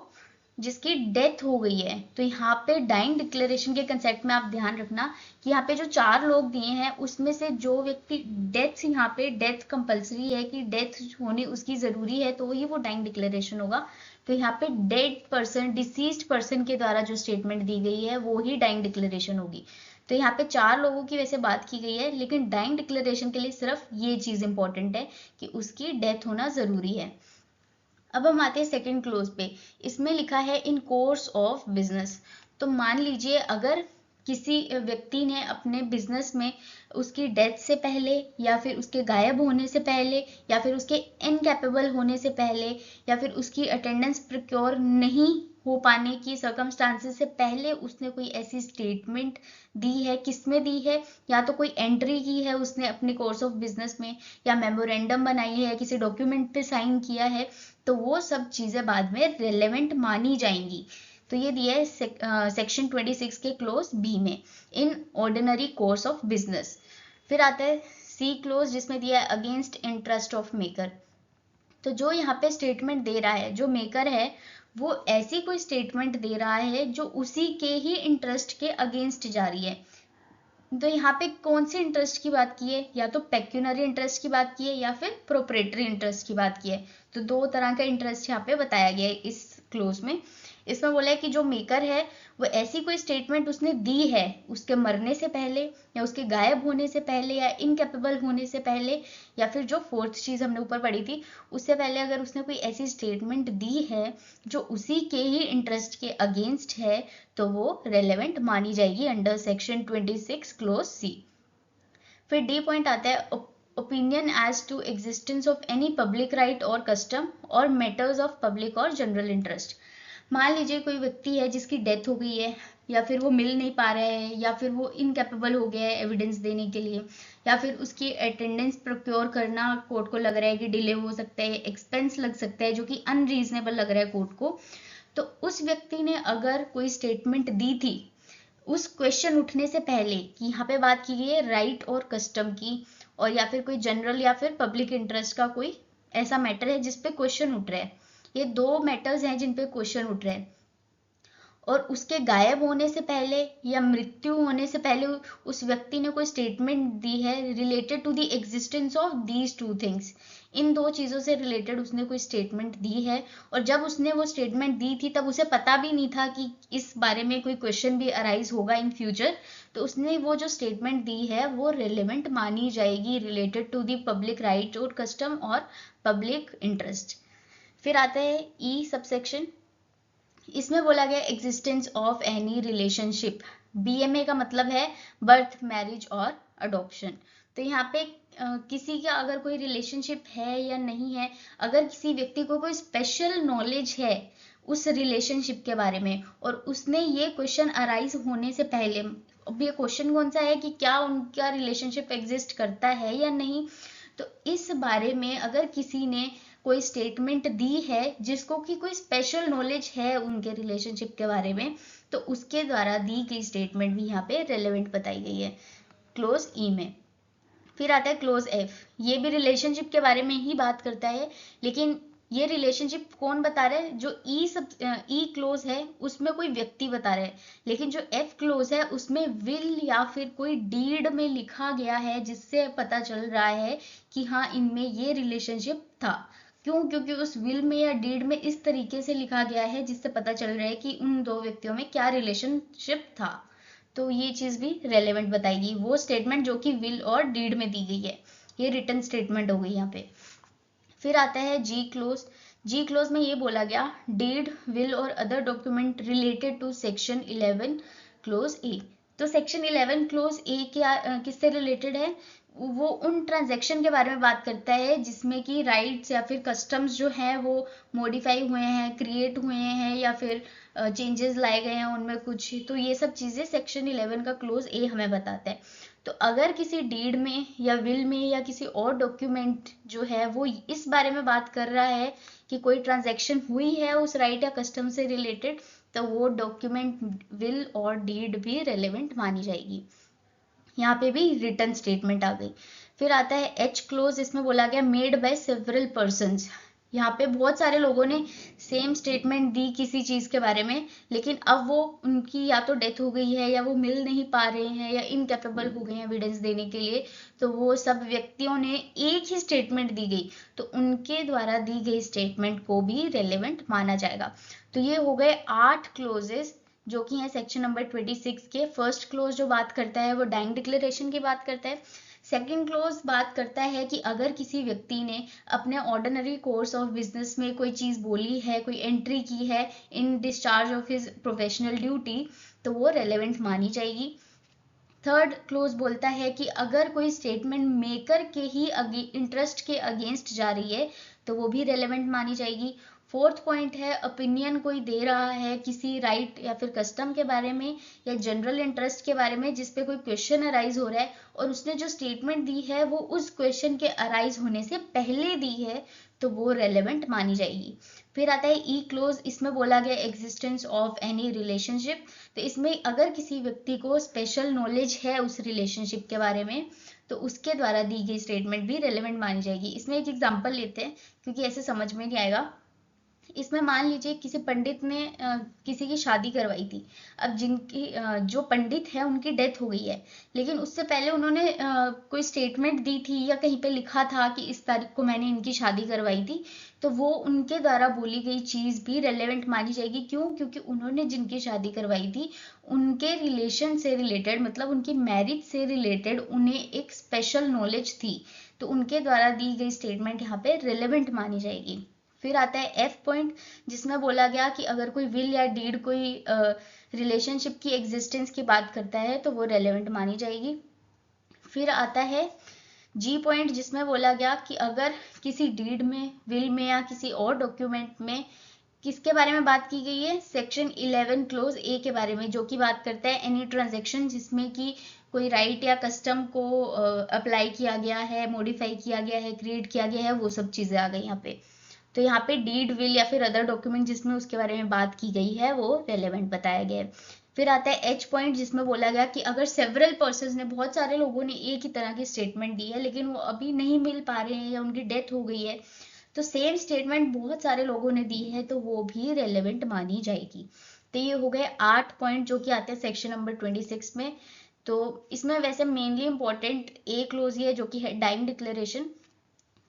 जिसकी डेथ हो गई है। तो यहाँ पे डाइंग डिक्लेरेशन के कंसेप्ट में आप ध्यान रखना कि यहाँ पे जो 4 लोग दिए हैं उसमें से जो व्यक्ति डेथ, यहाँ पे डेथ कंपलसरी है कि डेथ होनी उसकी जरूरी है, तो ही वो डाइंग डिक्लेरेशन होगा। तो यहाँ पे डेड पर्सन, डिसीज्ड पर्सन के द्वारा जो स्टेटमेंट दी गई है वो ही डाइंग डिक्लेरेशन होगी। तो यहाँ पे 4 लोगों की वैसे बात की गई है, लेकिन डाइंग डिक्लेरेशन के लिए सिर्फ ये चीज इंपॉर्टेंट है कि उसकी डेथ होना जरूरी है। अब हम आते हैं सेकंड क्लोज पे। इसमें लिखा है इन कोर्स ऑफ बिजनेस। तो मान लीजिए अगर किसी व्यक्ति ने अपने बिजनेस में उसकी डेथ से पहले, या फिर उसके गायब होने से पहले, या फिर उसके इनकैपेबल होने से पहले, या फिर उसकी अटेंडेंस प्रोक्योर नहीं हो पाने की सर्कमस्टांसेस से पहले उसने कोई ऐसी स्टेटमेंट दी है, किसमें दी है? या तो कोई एंट्री की है उसने अपने कोर्स ऑफ बिजनेस में, या मेमोरेंडम बनाई है, किसी डॉक्यूमेंट पे साइन किया है, तो वो सब चीजें बाद में रेलेवेंट मानी जाएंगी। तो ये दिया है सेक्शन 26 के क्लोज बी में, in ordinary course of business. फिर आता है सी क्लोज, जिसमें दिया है अगेंस्ट इंटरेस्ट ऑफ मेकर। तो जो यहाँ पे स्टेटमेंट दे रहा है, जो मेकर है, वो ऐसी कोई स्टेटमेंट दे रहा है जो उसी के ही इंटरेस्ट के अगेंस्ट जा रही है। तो यहाँ पे कौन सी इंटरेस्ट की बात की है? या तो पेक्यूनरी इंटरेस्ट की बात की है, या फिर प्रोप्रेटरी इंटरेस्ट की बात की है। तो 2 तरह का इंटरेस्ट यहाँ पे बताया गया है इस क्लोज में। इसमें बोला है कि जो मेकर है वो ऐसी कोई स्टेटमेंट उसने दी है उसके मरने से पहले, या उसके गायब होने से पहले, या इनकेपेबल होने से पहले, या फिर जो 4th चीज हमने ऊपर पढ़ी थी उससे पहले, अगर उसने कोई ऐसी स्टेटमेंट दी है जो उसी के ही इंटरेस्ट के अगेंस्ट है, तो वो रेलेवेंट मानी जाएगी अंडर सेक्शन 26 क्लोज सी। फिर डी पॉइंट आता है opinion as to existence of any public right और कस्टम और मैटर्स ऑफ पब्लिक और जनरल इंटरेस्ट। मान लीजिए कोई व्यक्ति है जिसकी डेथ हो गई है, या फिर वो मिल नहीं पा रहा है, या फिर वो इनकेपेबल हो गया है एविडेंस देने के लिए, या फिर उसकी अटेंडेंस प्रोक्योर करना कोर्ट को लग रहा है कि डिले हो सकता है, एक्सपेंस लग सकता है जो कि अनरीजनेबल लग रहा है कोर्ट को। तो उस व्यक्ति ने अगर कोई स्टेटमेंट दी थी उस क्वेश्चन उठने से पहले, कि यहाँ पे बात की गई है राइट और कस्टम की, और या फिर कोई जनरल या फिर पब्लिक इंटरेस्ट का कोई ऐसा मैटर है जिसपे क्वेश्चन उठ रहा है, ये 2 मैटर्स हैं जिन पे क्वेश्चन उठ रहे हैं, और उसके गायब होने से पहले या मृत्यु होने से पहले उस व्यक्ति ने कोई स्टेटमेंट दी है related to the existence of these 2 things. इन 2 चीजों से रिलेटेड उसने कोई स्टेटमेंट दी है, और जब उसने वो स्टेटमेंट दी थी तब उसे पता भी नहीं था कि इस बारे में कोई क्वेश्चन भी अराइज होगा इन फ्यूचर। तो उसने वो जो स्टेटमेंट दी है वो रिलेवेंट मानी जाएगी related to the public right और कस्टम और पब्लिक इंटरेस्ट। फिर आता है ई सबसेक्शन। इसमें बोला गया existence of any relationship. BMA का मतलब है बर्थ, मैरिज और अडॉप्शन। तो यहाँ पे किसी का अगर कोई रिलेशनशिप है या नहीं है, अगर किसी व्यक्ति को कोई स्पेशल नॉलेज है उस रिलेशनशिप के बारे में, और उसने ये क्वेश्चन अराइज होने से पहले, अब ये क्वेश्चन कौन सा है कि क्या उनका रिलेशनशिप एग्जिस्ट करता है या नहीं, तो इस बारे में अगर किसी ने कोई स्टेटमेंट दी है जिसको कि कोई स्पेशल नॉलेज है उनके रिलेशनशिप के बारे में, तो उसके द्वारा दी गई स्टेटमेंट भी यहाँ पे रेलेवेंट बताई गई है क्लोज ई में। फिर आता है क्लोज एफ। ये भी रिलेशनशिप के बारे में ही बात करता है, लेकिन ये रिलेशनशिप कौन बता रहा है? जो ई क्लोज है उसमें कोई व्यक्ति बता रहा है, लेकिन जो एफ क्लोज है उसमें विल या फिर कोई डीड में लिखा गया है, जिससे पता चल रहा है कि हाँ इनमें ये रिलेशनशिप था। क्यों? क्योंकि उस विल में या डीड में इस तरीके से लिखा गया है जिससे पता चल रहा है कि उन 2 व्यक्तियों में क्या रिलेशनशिप था। तो ये चीज भी रेलेवेंट बताएगी, वो स्टेटमेंट जो कि विल और डीड में दी गई है। ये रिटन स्टेटमेंट हो गई यहाँ पे। फिर आता है जी क्लोज, जी क्लोज में ये बोला गया, deed, will or other document related to section 11 clause A. तो सेक्शन 11 क्लोज ए क्या किससे रिलेटेड है? वो उन ट्रांजैक्शन के बारे में बात करता है जिसमें कि राइट्स या फिर कस्टम्स जो हैं वो मॉडिफाई हुए हैं, क्रिएट हुए हैं या फिर चेंजेस लाए गए हैं उनमें कुछ। तो ये सब चीज़ें सेक्शन 11 का क्लोज ए हमें बताता है। तो अगर किसी डीड में या विल में या किसी और डॉक्यूमेंट जो है वो इस बारे में बात कर रहा है कि कोई ट्रांजैक्शन हुई है उस राइट या कस्टम से रिलेटेड, तो वो डॉक्यूमेंट, विल और डीड भी रेलेवेंट मानी जाएगी। यहाँ पे भी रिटर्न स्टेटमेंट आ गई। फिर आता है एच क्लोज, इसमें बोला गया मेड बाय सेवरल पर्सन्स। यहाँ पे बहुत सारे लोगों ने सेम स्टेटमेंट दी किसी चीज के बारे में, लेकिन अब वो उनकी या तो डेथ हो गई है या वो मिल नहीं पा रहे हैं या इनकेपेबल हो गए हैं एविडेंस देने के लिए, तो वो सब व्यक्तियों ने एक ही स्टेटमेंट दी गई, तो उनके द्वारा दी गई स्टेटमेंट को भी रेलेवेंट माना जाएगा। तो ये हो गए 8 क्लोजेस जो कि है सेक्शन नंबर 26 के। फर्स्ट क्लोज जो बात करता है वो डाइंग डिक्लेरेशन की बात करता है। सेकंड क्लोज बात करता है कि अगर किसी व्यक्ति ने अपने ऑर्डिनरी कोर्स ऑफ बिजनेस में कोई चीज बोली है, कोई एंट्री की है इन discharge of his professional duty, तो वो रेलेवेंट मानी जाएगी। थर्ड क्लोज बोलता है कि अगर कोई स्टेटमेंट मेकर के ही इंटरेस्ट के अगेंस्ट जा रही है तो वो भी रेलेवेंट मानी जाएगी। फोर्थ पॉइंट है ओपिनियन कोई दे रहा है किसी राइट या फिर कस्टम के बारे में या जनरल इंटरेस्ट के बारे में जिस पे कोई क्वेश्चन अराइज हो रहा है और उसने जो स्टेटमेंट दी है वो उस क्वेश्चन के अराइज होने से पहले दी है, तो वो रेलेवेंट मानी जाएगी। फिर आता है ई क्लोज, इसमें बोला गया एग्जिस्टेंस ऑफ एनी रिलेशनशिप। तो इसमें अगर किसी व्यक्ति को स्पेशल नॉलेज है उस रिलेशनशिप के बारे में तो उसके द्वारा दी गई स्टेटमेंट भी रेलेवेंट मानी जाएगी। इसमें एक एग्जांपल लेते हैं क्योंकि ऐसे समझ में नहीं आएगा। इसमें मान लीजिए किसी पंडित ने किसी की शादी करवाई थी। अब जिनकी जो पंडित है उनकी डेथ हो गई है, लेकिन उससे पहले उन्होंने कोई स्टेटमेंट दी थी या कहीं पे लिखा था कि इस तारीख को मैंने इनकी शादी करवाई थी, तो वो उनके द्वारा बोली गई चीज भी रेलेवेंट मानी जाएगी। क्यों? क्योंकि उन्होंने जिनकी शादी करवाई थी उनके रिलेशन से रिलेटेड, मतलब उनकी मैरिज से रिलेटेड उन्हें एक स्पेशल नॉलेज थी, तो उनके द्वारा दी गई स्टेटमेंट यहाँ पे रेलेवेंट मानी जाएगी। फिर आता है एफ पॉइंट, जिसमें बोला गया कि अगर कोई विल या डीड कोई रिलेशनशिप की एग्जिस्टेंस की बात करता है तो वो रेलेवेंट मानी जाएगी। फिर आता है जी पॉइंट, जिसमें बोला गया कि अगर किसी डीड में, विल में या किसी और डॉक्यूमेंट में किसके बारे में बात की गई है, सेक्शन 11 क्लोज ए के बारे में, जो कि बात करता है एनी ट्रांजेक्शन जिसमें कि कोई राइट या कस्टम को अप्लाई किया गया है, मॉडिफाई किया गया है, क्रिएट किया गया है, वो सब चीजें आ गई यहाँ पे। तो यहाँ पे डीड, विल या फिर अदर डॉक्यूमेंट जिसमें उसके बारे में बात की गई है वो रेलेवेंट बताया गया है। फिर आता है एच पॉइंट, जिसमें बोला गया कि अगर सेवरल पर्सन ने, बहुत सारे लोगों ने एक ही तरह की स्टेटमेंट दी है लेकिन वो अभी नहीं मिल पा रहे हैं या उनकी डेथ हो गई है, तो सेम स्टेटमेंट बहुत सारे लोगों ने दी है तो वो भी रेलेवेंट मानी जाएगी। तो ये हो गए 8 पॉइंट जो कि आते हैं सेक्शन नंबर 26 में। तो इसमें वैसे मेनली इंपॉर्टेंट ए क्लोज ही है जो कि है डाइंग डिक्लेरेशन।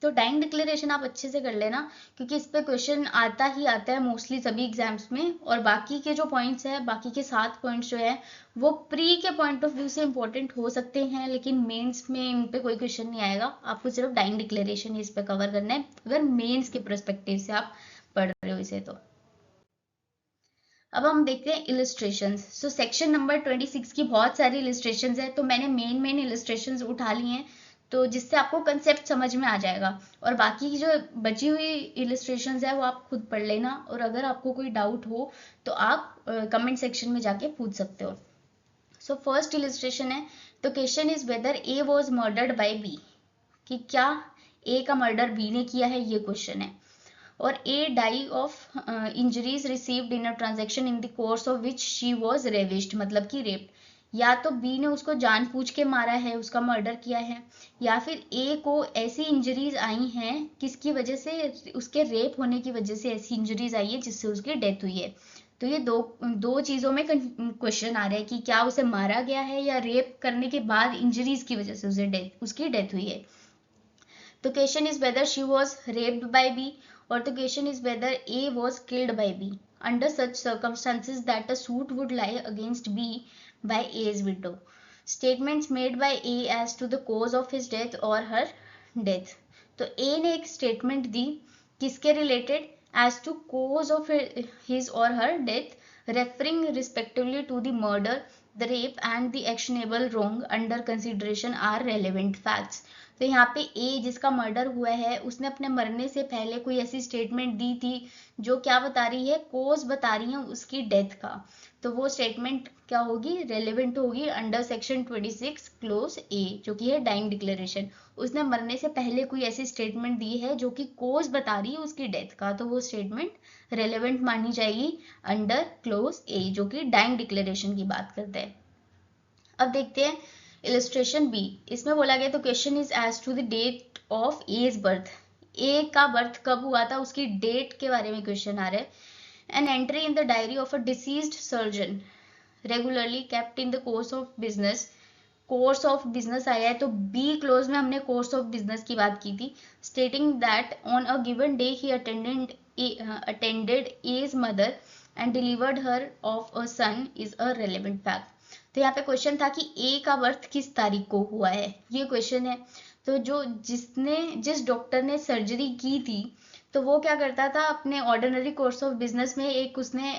तो डाइंग डिक्लेरेशन आप अच्छे से कर लेना क्योंकि इस पे क्वेश्चन आता ही आता है मोस्टली सभी एग्जाम्स में, और बाकी के जो पॉइंट्स है, बाकी के 7 पॉइंट्स जो है वो प्री के पॉइंट ऑफ व्यू से इंपॉर्टेंट हो सकते हैं, लेकिन मेंस में इन पे कोई क्वेश्चन नहीं आएगा। आपको सिर्फ डाइंग डिक्लेरेशन इस पे कवर करना है अगर मेंस के परस्पेक्टिव से आप पढ़ रहे हो इसे। तो अब हम देखते हैं इलिस्ट्रेशंस। सो सेक्शन नंबर 26 की बहुत सारी इलिस्ट्रेशंस है, तो मैंने मेन इलिस्ट्रेशंस उठा ली हैं तो जिससे आपको कंसेप्ट समझ में आ जाएगा, और बाकी की जो बची हुई इलिस्ट्रेशंस है वो आप खुद पढ़ लेना, और अगर आपको कोई डाउट हो तो आप कमेंट सेक्शन में जाके पूछ सकते हो। सो फर्स्ट इलिस्ट्रेशन है, तो question is whether A was murdered by B, कि क्या ए का मर्डर बी ने किया है, ये क्वेश्चन है। और A die of injuries received in a transaction in the course of which she was ravished, मतलब कि रेप्ड। या तो बी ने उसको जानबूझ के मारा है, उसका मर्डर किया है, या फिर ए को ऐसी इंजरीज आई हैं किसकी वजह से, उसके रेप होने की वजह से ऐसी इंजरीज आई है जिससे उसकी डेथ हुई है। तो ये दो चीजों में क्वेश्चन आ रहा है कि क्या उसे मारा गया है या रेप करने के बाद इंजरीज की वजह से उसकी डेथ हुई है। तो question is whether she was raped by B, और the question is whether A was killed by B under such circumstances that a suit would lie against B by A's widow. Statements made by A as to the cause of his death or her death. तो A ने एक statement दी किसके related, as to cause of his or her death, referring respectively to the murder, the rape and the actionable wrong under consideration are relevant facts. तो यहाँ पे ए जिसका murder हुआ है उसने अपने मरने से पहले कोई ऐसी स्टेटमेंट दी थी जो क्या बता रही है, कोज बता रही है उसकी डेथ का, तो वो स्टेटमेंट क्या होगी, रेलेवेंट होगी अंडर सेक्शन 26 क्लोज ए, जो कि है डाइंग डिक्लेरेशन। उसने मरने से पहले कोई ऐसी स्टेटमेंट दी है जो कि कोज बता रही है उसकी डेथ का, तो वो स्टेटमेंट रेलेवेंट मानी जाएगी अंडर क्लोज ए, जो कि डाइंग डिक्लेरेशन की बात करता है। अब देखते हैं इलस्ट्रेशन बी। इसमें बोला गया तो question is as to the date of A's birth. A का बर्थ कब हुआ था उसकी डेट के बारे में क्वेश्चन आ रहा है। An entry in the diary of a deceased surgeon regularly kept in the course of business. Course of business आया है तो बी क्लोज में हमने कोर्स ऑफ बिजनेस की बात की थी, stating that on a given day he attended A's mother and delivered her of a son is a relevant fact. तो यहाँ पे क्वेश्चन था कि ए का बर्थ किस तारीख को हुआ है, ये क्वेश्चन है। तो जिस डॉक्टर ने सर्जरी की थी तो वो क्या करता था, अपने ऑर्डिनरी कोर्स ऑफ बिजनेस में एक उसने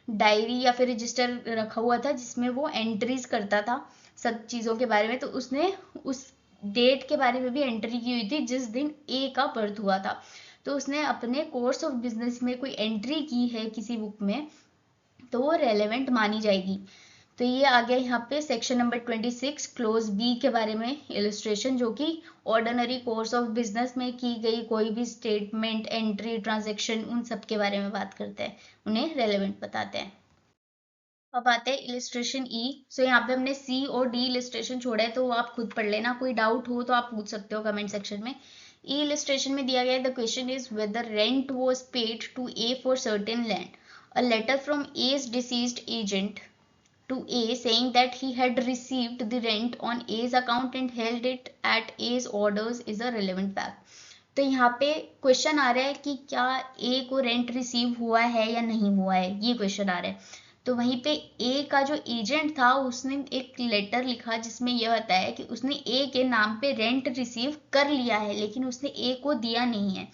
डायरी या फिर रजिस्टर रखा हुआ था जिसमें वो एंट्रीज करता था सब चीज़ों के बारे में। तो उसने उस डेट के बारे में भी एंट्री की हुई थी जिस दिन ए का बर्थ हुआ था, तो उसने अपने कोर्स ऑफ बिजनेस में कोई एंट्री की है किसी बुक में तो वो रेलेवेंट मानी जाएगी। तो ये आ गया यहाँ पे सेक्शन नंबर 26 क्लोज बी के बारे में इलस्ट्रेशन, जो कि ऑर्डिनरी कोर्स ऑफ बिजनेस में की गई कोई भी स्टेटमेंट, एंट्री, ट्रांजैक्शन, उन सब के बारे में बात करते हैं, उन्हें रेलेवेंट बताते हैं। अब आते हैं इलिस्ट्रेशन ई। सो यहाँ पे हमने सी और डी इलिस्ट्रेशन छोड़ा है तो वो आप खुद पढ़ लेना, कोई डाउट हो तो आप पूछ सकते हो कमेंट सेक्शन में। ई इलिस्ट्रेशन में दिया गया है the question is whether rent was paid to A for certain land. A letter from A's deceased agent to A saying that he had received the rent on A's account and held it at A's orders is a relevant fact। तो यहाँ पे question आ रहा है कि क्या ए को rent receive हुआ है या नहीं हुआ है, ये क्वेश्चन आ रहा है। तो वहीं पे ए का जो एजेंट था उसने एक लेटर लिखा जिसमें यह बताया कि उसने ए के नाम पे रेंट रिसीव कर लिया है लेकिन उसने ए को दिया नहीं है।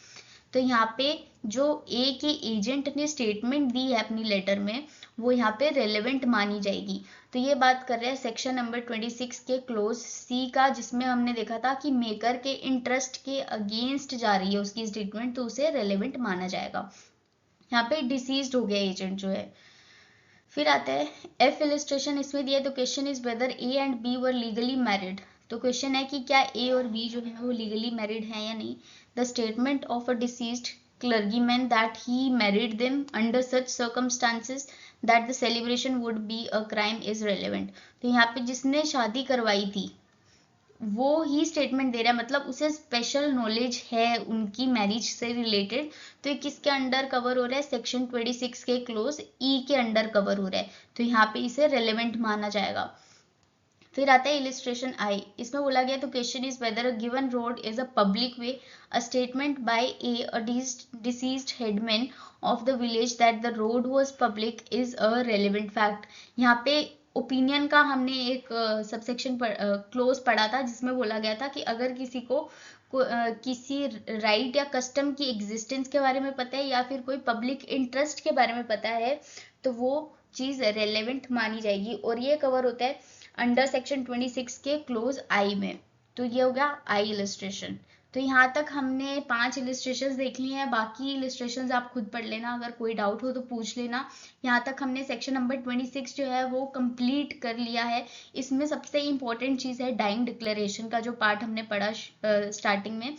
तो यहाँ पे जो ए के एजेंट ने स्टेटमेंट दी है अपनी लेटर में वो यहाँ पे रेलेवेंट मानी जाएगी। तो ये बात कर रहे हैं सेक्शन नंबर 26 के क्लोज सी का, जिसमें हमने देखा था कि मेकर के इंटरेस्ट के अगेंस्ट जा रही है उसकी स्टेटमेंट, तो उसे रेलेवेंट माना जाएगा। यहाँ पे डिसीज्ड हो गया एजेंट जो है। फिर आता है एफ इलिस्ट्रेशन, इसमें दिया तो question is whether A and B were legally married. तो क्वेश्चन है कि क्या ए और बी जो है वो लीगली मैरिड हैं या नहीं। The statement of a deceased clergyman that he married them under such circumstances that the celebration would be a crime is relevant। तो यहाँ पे जिसने शादी करवाई थी वो ही स्टेटमेंट दे रहा है, मतलब उसे स्पेशल नॉलेज है उनकी मैरिज से रिलेटेड। तो ये किसके अंडर कवर हो रहा है, सेक्शन 26 के क्लोज ई के अंडर कवर हो रहा है, तो यहाँ पे इसे रेलेवेंट माना जाएगा। फिर आता है इलिस्ट्रेशन आई। इसमें बोला गया तो question is weather a given road is a public way. A statement by A a deceased headman of the village that the road was public is a relevant fact. यहाँ पे ओपिनियन का हमने एक subsection close पढ़ा था जिसमें बोला गया था कि अगर किसी को किसी राइट या कस्टम की एग्जिस्टेंस के बारे में पता है या फिर कोई पब्लिक इंटरेस्ट के बारे में पता है तो वो चीज रेलेवेंट मानी जाएगी, और ये कवर होता है अंडर सेक्शन 26 के क्लोज आई में। तो ये हो गया आई इलिस्ट्रेशन। तो यहाँ तक हमने 5 इलिस्ट्रेशंस देख ली हैं, बाकी इलिस्ट्रेशंस आप खुद पढ़ लेना, अगर कोई डाउट हो तो पूछ लेना। यहाँ तक हमने सेक्शन नंबर 26 जो है वो कंप्लीट कर लिया है। इसमें सबसे इंपॉर्टेंट चीज़ है डाइंग डिक्लेरेशन का जो पार्ट हमने पढ़ा स्टार्टिंग में।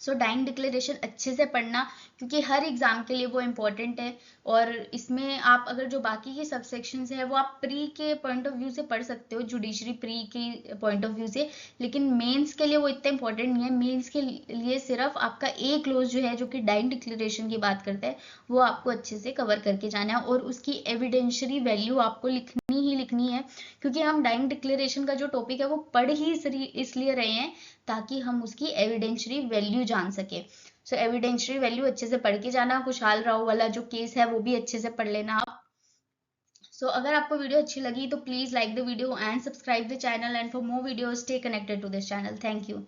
सो डाइंग डिक्लेरेशन अच्छे से पढ़ना क्योंकि हर एग्जाम के लिए वो इम्पोर्टेंट है, और इसमें आप अगर जो बाकी के सबसेक्शंस है वो आप प्री के पॉइंट ऑफ व्यू से पढ़ सकते हो, जुडिशरी प्री के पॉइंट ऑफ व्यू से, लेकिन मेंस के लिए वो इतना इंपॉर्टेंट नहीं है। मेंस के लिए सिर्फ आपका ए क्लोज जो है जो कि डाइंग डिक्लेरेशन की बात करता है वो आपको अच्छे से कवर करके जाना है, और उसकी एविडेंशरी वैल्यू आपको लिखनी ही लिखनी है, क्योंकि हम डाइंग डिक्लेरेशन का जो टॉपिक है वो पढ़ ही इसलिए रहे हैं ताकि हम उसकी एविडेंशरी वैल्यू जान सके। सो एविडेंशरी वैल्यू अच्छे से पढ़ के जाना। खुशहाल राव वाला जो केस है वो भी अच्छे से पढ़ लेना आप। सो अगर आपको वीडियो अच्छी लगी तो please like the video and subscribe the channel, and for more videos stay connected to this channel. Thank you.